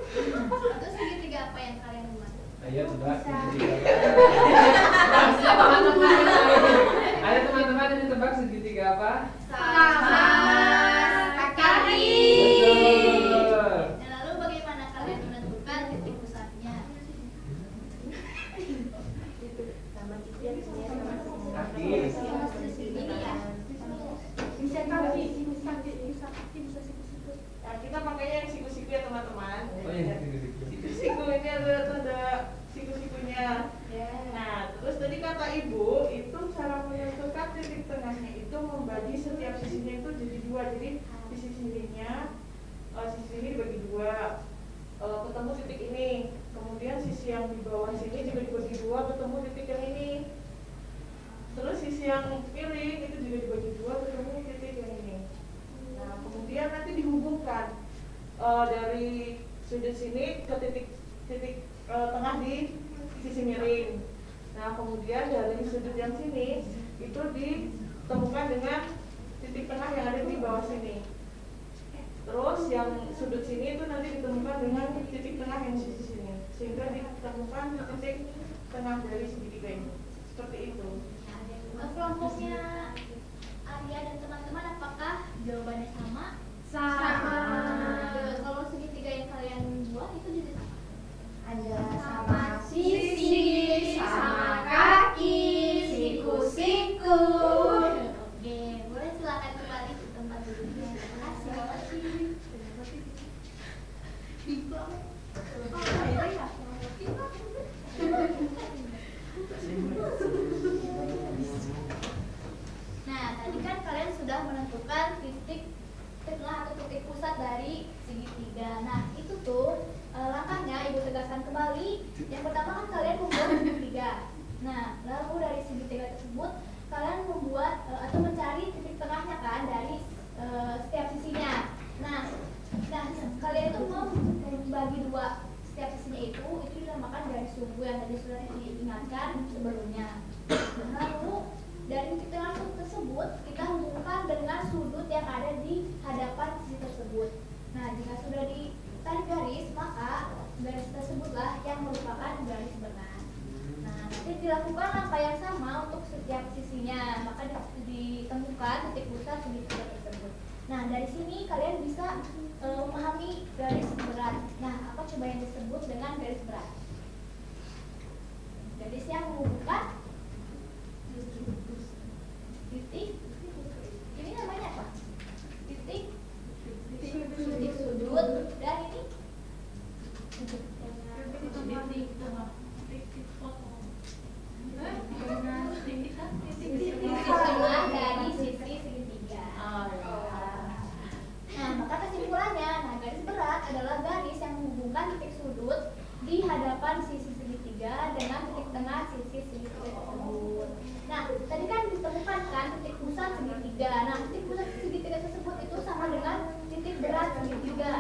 Itu segitiga apa yang kalian buat? Ayo tebak segitiga. Ayo teman-teman ini tebak segitiga apa? Sama kaki. Betul. Dan lalu bagaimana kalian menentukan titik pusatnya? Kaki. Ini ya. Bisa kaki, bisa siku-siku. Nah, kita pakainya yang siku-siku ya teman-teman. Oh iya, siku-siku. Siku-siku ini ada siku-sikunya. Nah, terus tadi kata ibu itu cara menentukan titik tengahnya itu membagi setiap sisinya itu jadi dua. Jadi dua, ketemu titik ini. Kemudian sisi yang di bawah sini juga dibagi dua, ketemu titik yang ini. Terus sisi yang miring itu juga dibagi dua, ketemu titik yang ini. Nah, kemudian nanti dihubungkan dari sudut sini ke titik tengah di sisi miring. Nah, kemudian dari sudut yang sini itu ditemukan dengan titik tengah yang ada di bawah sini. Terus yang sudut sini itu nanti ditemukan dengan titik tengah yang di sisi sini, sehingga ditemukan titik tengah dari segitiga ini. Seperti itu. Kelompoknya Arya dan teman-teman, apakah jawabannya sama? Sama. Kalau segitiga yang kalian buat itu juga sama? Ada sama sisi, sama kaki, siku-siku. Oke, boleh silakan kembali ke tempat duduknya. Terima kasih. Nah, tadi kan kalian sudah menentukan titik tengah atau titik pusat dari segitiga. Nah, itu tuh langkahnya Ibu tegaskan kembali. Yang pertama kan kalian membuat segitiga. Nah, lalu dari segitiga tersebut kalian membuat atau mencari titik tengahnya kan dari setiap sisinya. Nah, kalian itu mau membagi dua setiap sisinya itu dinamakan garis sumbu yang tadi sudah diingatkan sebelumnya. Lalu dari titik tengah tersebut kita hubungkan dengan sudut yang ada di hadapan sisi tersebut. Nah, jika sudah ditarik garis, maka garis tersebutlah yang merupakan garis benar. Nah, nanti dilakukan langkah yang sama untuk setiap sisinya, maka ditemukan titik pusat segitiga tersebut. Nah, dari sini kalian bisa memahami garis berat. Nah, apa coba yang disebut dengan garis berat? Garis yang menghubungkan titik, ini namanya apa? Titik sudut, dan ini titik tengah dari sisi segitiga. Nah, maka kesimpulannya, garis berat adalah garis yang menghubungkan titik sudut di hadapan sisi segitiga dengan titik tengah sisi segitiga tersebut. Nah, tadi kan ditemukan kan titik pusat segitiga. Nah, titik pusat segitiga tersebut itu sama dengan titik berat segitiga.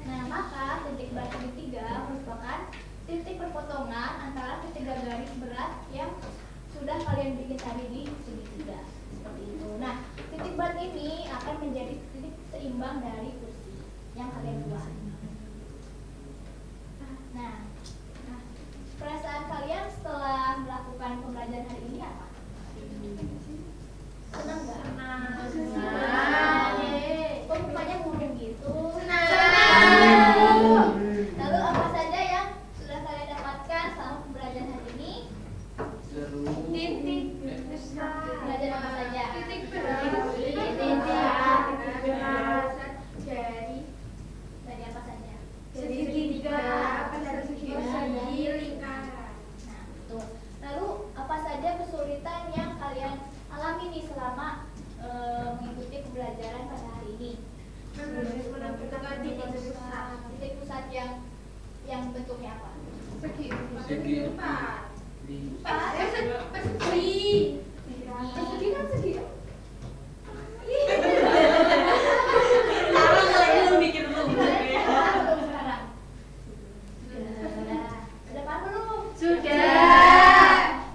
Nah, maka titik berat segitiga merupakan titik perpotongan antara ketiga garis berat yang sudah kalian bikin tadi di segitiga. Seperti itu. Nah, titik berat ini akan menjadi titik seimbang dari kursi yang kalian buat. Nah, perasaan kalian setelah melakukan pembelajaran hari ini apa? Senang nggak? Senang. Kok mukanya murung gitu? Senang. Lalu apa saja yang sudah kalian dapatkan selama pembelajaran hari ini? Titik pusat. Belajar apa saja? Titik berat. Dari apa saja? Segitiga. Persegi lingkaran. Nah, betul. Lalu apa saja kesulitan yang kalian alami nih selama mengikuti pembelajaran pada hari ini? Menentukan titik pusat yang bentuknya apa? Persegi. Persegi kan segi.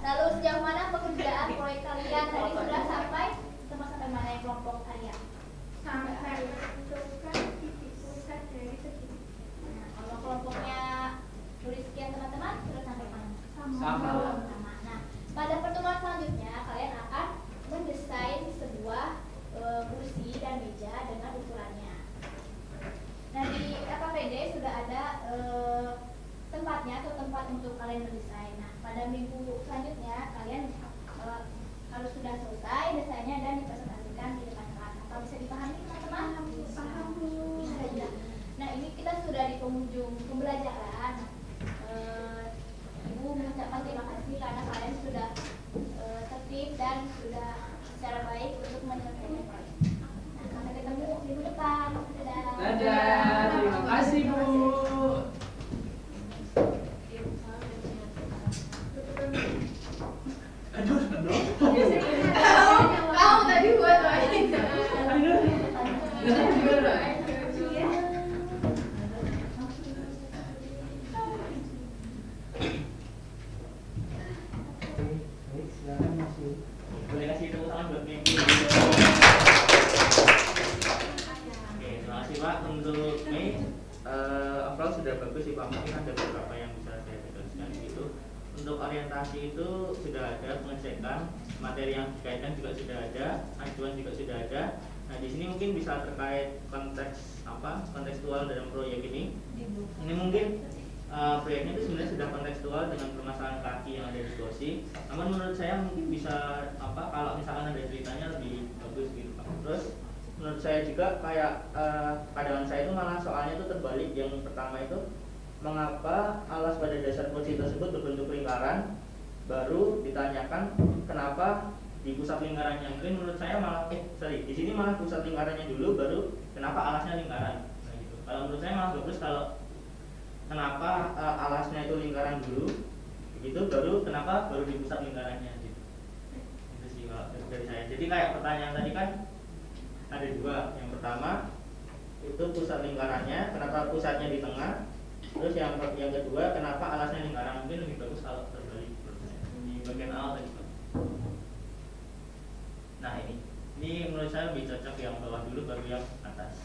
Lalu sejauh mana pekerjaan proyek kalian tadi sudah sampai mana yang kelompok Arya? Sampai menentukan titik pusat dari segitiga. Nah, kalau kelompoknya tulis sekian teman-teman sudah sampai mana? Sama. Nah, pada pertemuan selanjutnya kalian akan mendesain sebuah kursi dan meja dengan ukurannya. Nah, di FKPD sudah ada tempatnya atau tempat untuk kalian mendesain. Nah, pada minggu selanjutnya kalian Baik, silakan Mas Yudi. Boleh kasih tepuk tangan buat Mimi. Oke, terima kasih Pak untuk Mei. Overall sudah bagus sih Pak, mungkin ada beberapa yang bisa saya tegaskan gitu. Untuk orientasi itu sudah ada pengecekan, materi yang dikaitkan juga sudah ada, acuan juga sudah ada. Nah di sini mungkin bisa terkait konteks kontekstual dalam proyek ini. Ini mungkin proyeknya itu sebenarnya sudah kontekstual dengan permasalahan kaki yang ada di Gosi. Namun menurut saya mungkin bisa kalau misalkan ada ceritanya lebih bagus gitu Pak. Terus menurut saya juga kayak pandangan saya itu malah soalnya itu terbalik. Yang pertama itu mengapa alas pada dasar kursi tersebut berbentuk lingkaran, baru ditanyakan kenapa di pusat lingkarannya. Mungkin menurut saya malah di sini malah pusat lingkarannya dulu, baru kenapa alasnya lingkaran. Nah, gitu. Kalau menurut saya malah bagus kalau kenapa alasnya itu lingkaran dulu, begitu baru kenapa baru di pusat lingkarannya gitu. Itu sih kalau dari saya. Jadi kayak pertanyaan tadi kan ada dua. Yang pertama itu pusat lingkarannya, kenapa pusatnya di tengah. Terus yang kedua kenapa alasnya lingkaran. Mungkin lebih bagus kalau terbalik di bagian awal tadi. Nah ini menurut saya lebih cocok yang bawah dulu baru yang atas.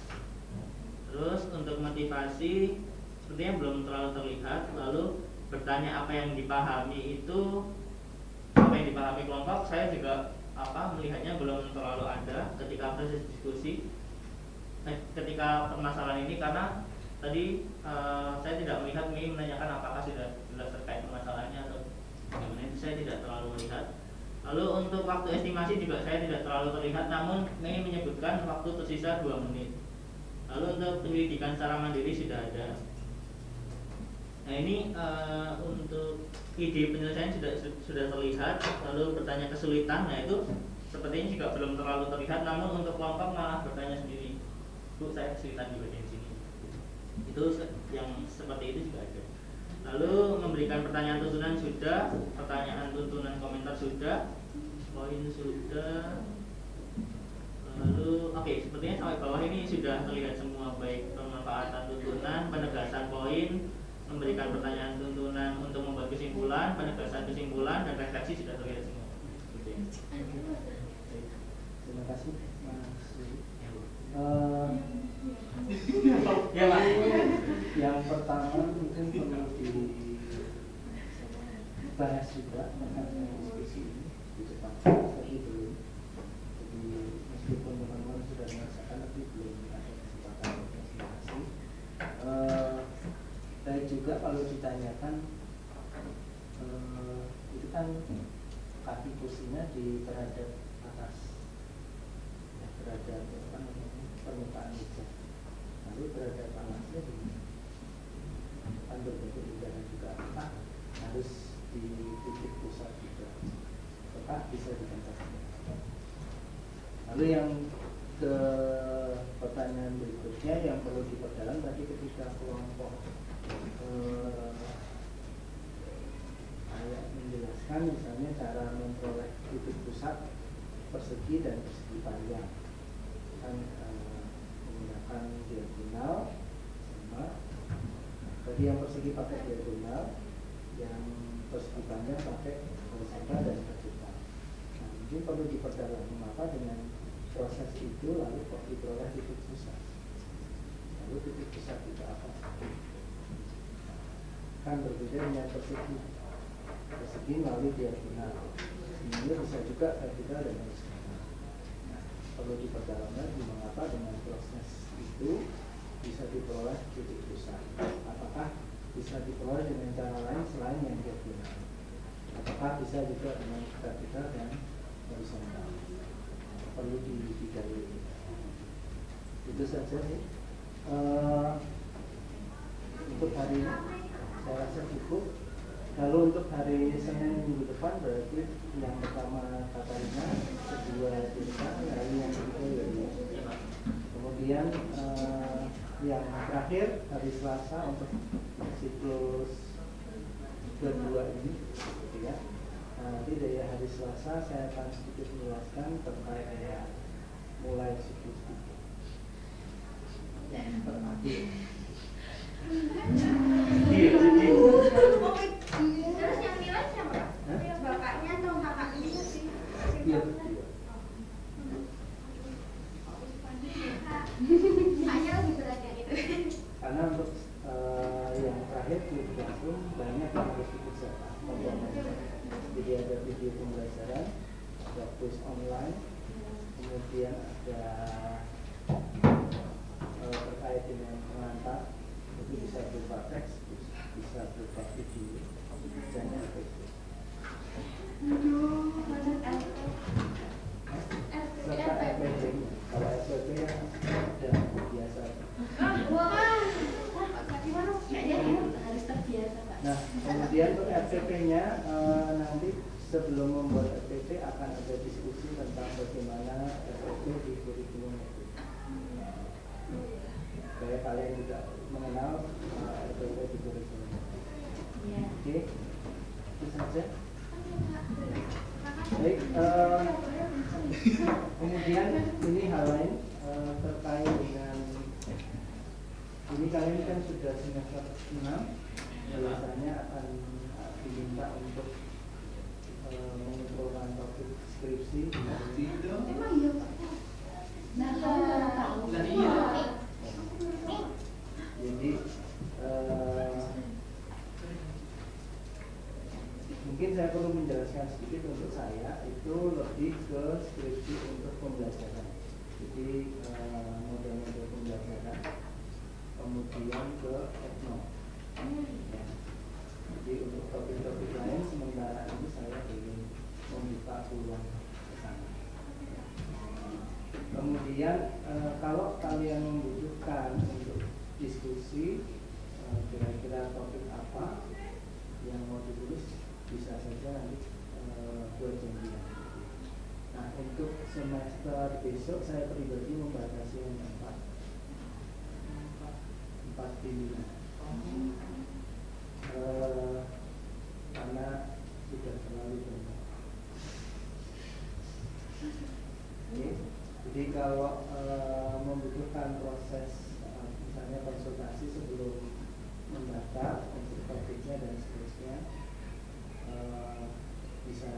Terus untuk motivasi sepertinya belum terlalu terlihat. Lalu bertanya apa yang dipahami itu, apa yang dipahami kelompok, saya juga melihatnya belum terlalu ada ketika proses diskusi ketika permasalahan ini, karena tadi saya tidak melihat Mei menanyakan apakah sudah jelas terkait permasalahannya atau bagaimana, itu saya tidak terlalu melihat. Lalu untuk waktu estimasi juga saya tidak terlalu terlihat, namun Mei menyebutkan waktu tersisa 2 menit. Lalu untuk penyelidikan secara mandiri sudah ada. Nah ini untuk ide penyelesaian sudah terlihat. Lalu bertanya kesulitan, nah itu sepertinya juga belum terlalu terlihat, namun untuk kelompok malah bertanya sendiri, Bu saya kesulitan di bagian sini. Itu yang seperti itu juga ada. Lalu memberikan pertanyaan tuntunan sudah, pertanyaan tuntunan komentar sudah, poin sudah. Lalu sepertinya sampai bawah ini sudah terlihat semua, baik pemanfaatan tuntunan, penegasan poin, memberikan pertanyaan tuntunan untuk membuat kesimpulan, penegasan kesimpulan, dan refleksi sudah terlihat semua. Terima kasih Mas. Ya Pak. Yang pertama mungkin perlu dibahas juga dengan diskusi ini di depan, tapi belum. Jadi meskipun teman-teman sudah merasakan, tapi belum ada kesempatan presentasi. Dan juga kalau ditanyakan itu kan kaki kursinya di terhadap atas, ya, terhadap permukaan meja. Lalu terhadap alasnya di berbentuk lingkaran juga, apakah harus di titik pusat juga, apakah bisa ditentang. Lalu yang ke pertanyaan berikutnya yang perlu diperdalam tadi ketika kelompok menjelaskan misalnya cara memperoleh titik pusat persegi dan persegi panjang kan menggunakan diagonal sama tadi yang persegi pakai diagonal, yang persegi panjang pakai horizontal dan vertikal. Nah, mungkin perlu diperdalam mengapa dengan proses itu lalu kok diperoleh titik pusat. Lalu titik pusat itu apa? Kan berbeda dengan persegi melalui diagonal, ini bisa juga vertikal dan horizontal. Nah, perlu diperdalam lagi mengapa dengan proses itu bisa diperoleh titik pusat. Apakah bisa diperoleh dengan cara lain selain yang diagonal? Apakah bisa juga dengan vertikal dan horizontal? Perlu digali. Itu saja sih. Untuk hari ini saya rasa cukup. Lalu untuk hari Senin minggu depan berarti yang pertama Katarina, kedua Tirta, lalu yang ketiga Yaya. Kemudian yang terakhir hari Selasa untuk siklus kedua ini, gitu ya. Nanti dari hari Selasa saya akan sedikit menjelaskan terkait mulai siklus 3 yang terakhir. Terus yang nilai siapa? Bapaknya atau kakak? Iya. Hanya lebih berat yang itu. Karena untuk yang terakhir di Classroom banyak yang harus dikerjakan komponennya. Jadi ada video pembelajaran, ada quiz online, kemudian ada terkait dengan pengantar, itu bisa berupa teks, bisa berupa video, kerjanya efektif. Serta RPD, kalau SPP ya sudah biasa. Harus terbiasa, Pak. Nah, kemudian untuk RPP-nya nanti sebelum membuat RPP akan ada diskusi tentang bagaimana RPP di kurikulum itu. Supaya kalian juga mengenal RPP di kurikulum. Oke, itu saja. Baik, kemudian ini hal lain terkait dengan ini kalian kan sudah semester 6, biasanya akan diminta untuk mengumpulkan topik skripsi. Emang iya, Pak? Nah, kalau tahu. Jadi mungkin saya perlu menjelaskan sedikit. Untuk saya itu lebih ke skripsi untuk pembelajaran. Jadi model-model pembelajaran, kemudian ke etno. Ya. Jadi untuk topik-topik lain sementara ini saya ingin membuka peluang ke sana. Kemudian kalau kalian membutuhkan untuk diskusi kira-kira topik apa yang mau ditulis, bisa saja nanti buat janjian. Nah, untuk semester besok saya pribadi membatasi hanya 4 pilihan. Karena sudah terlalu banyak. Oke. Jadi kalau membutuhkan proses misalnya konsultasi sebelum mendaftar untuk topiknya dan seterusnya, bisa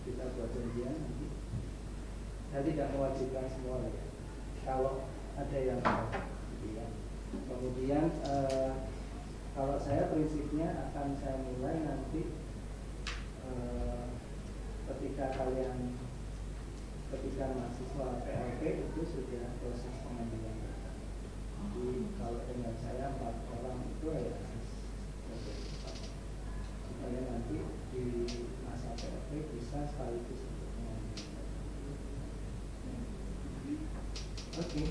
kita buat janjian nanti. Saya tidak mewajibkan semua ya. Kalau ada yang gitu ya. Kemudian kalau saya prinsipnya akan saya mulai nanti ketika mahasiswa PLP itu sudah proses pengambilan data. Jadi kalau dengan saya 4 orang itu ya harus supaya nanti di masa PLP bisa sekaligus untuk mengambil data. Oke,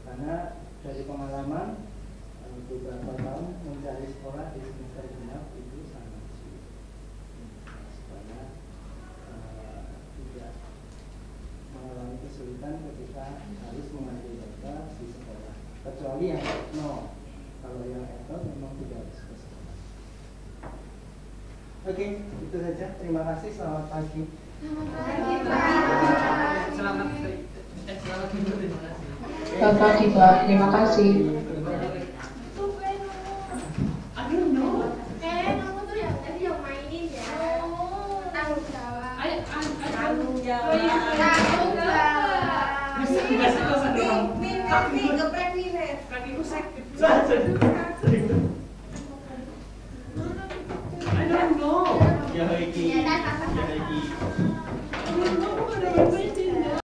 karena dari pengalaman beberapa tahun mencari sekolah di semester genap itu sangat sulit. Supaya tidak mengalami kesulitan ketika harus mengambil data di sekolah. Kecuali yang no, kalau yang etno memang tidak harus ke sekolah. Oke, itu saja. Terima kasih. Selamat pagi. Selamat tidur. Terima kasih. Selamat pagi, Pak. Terima kasih. Kamu tuh yang tadi yang mainin ya. Tanggung jawab. Tanggung jawab. Tanggung jawab. Bisa dorong. Nih, geprek nih, Kakiku sakit.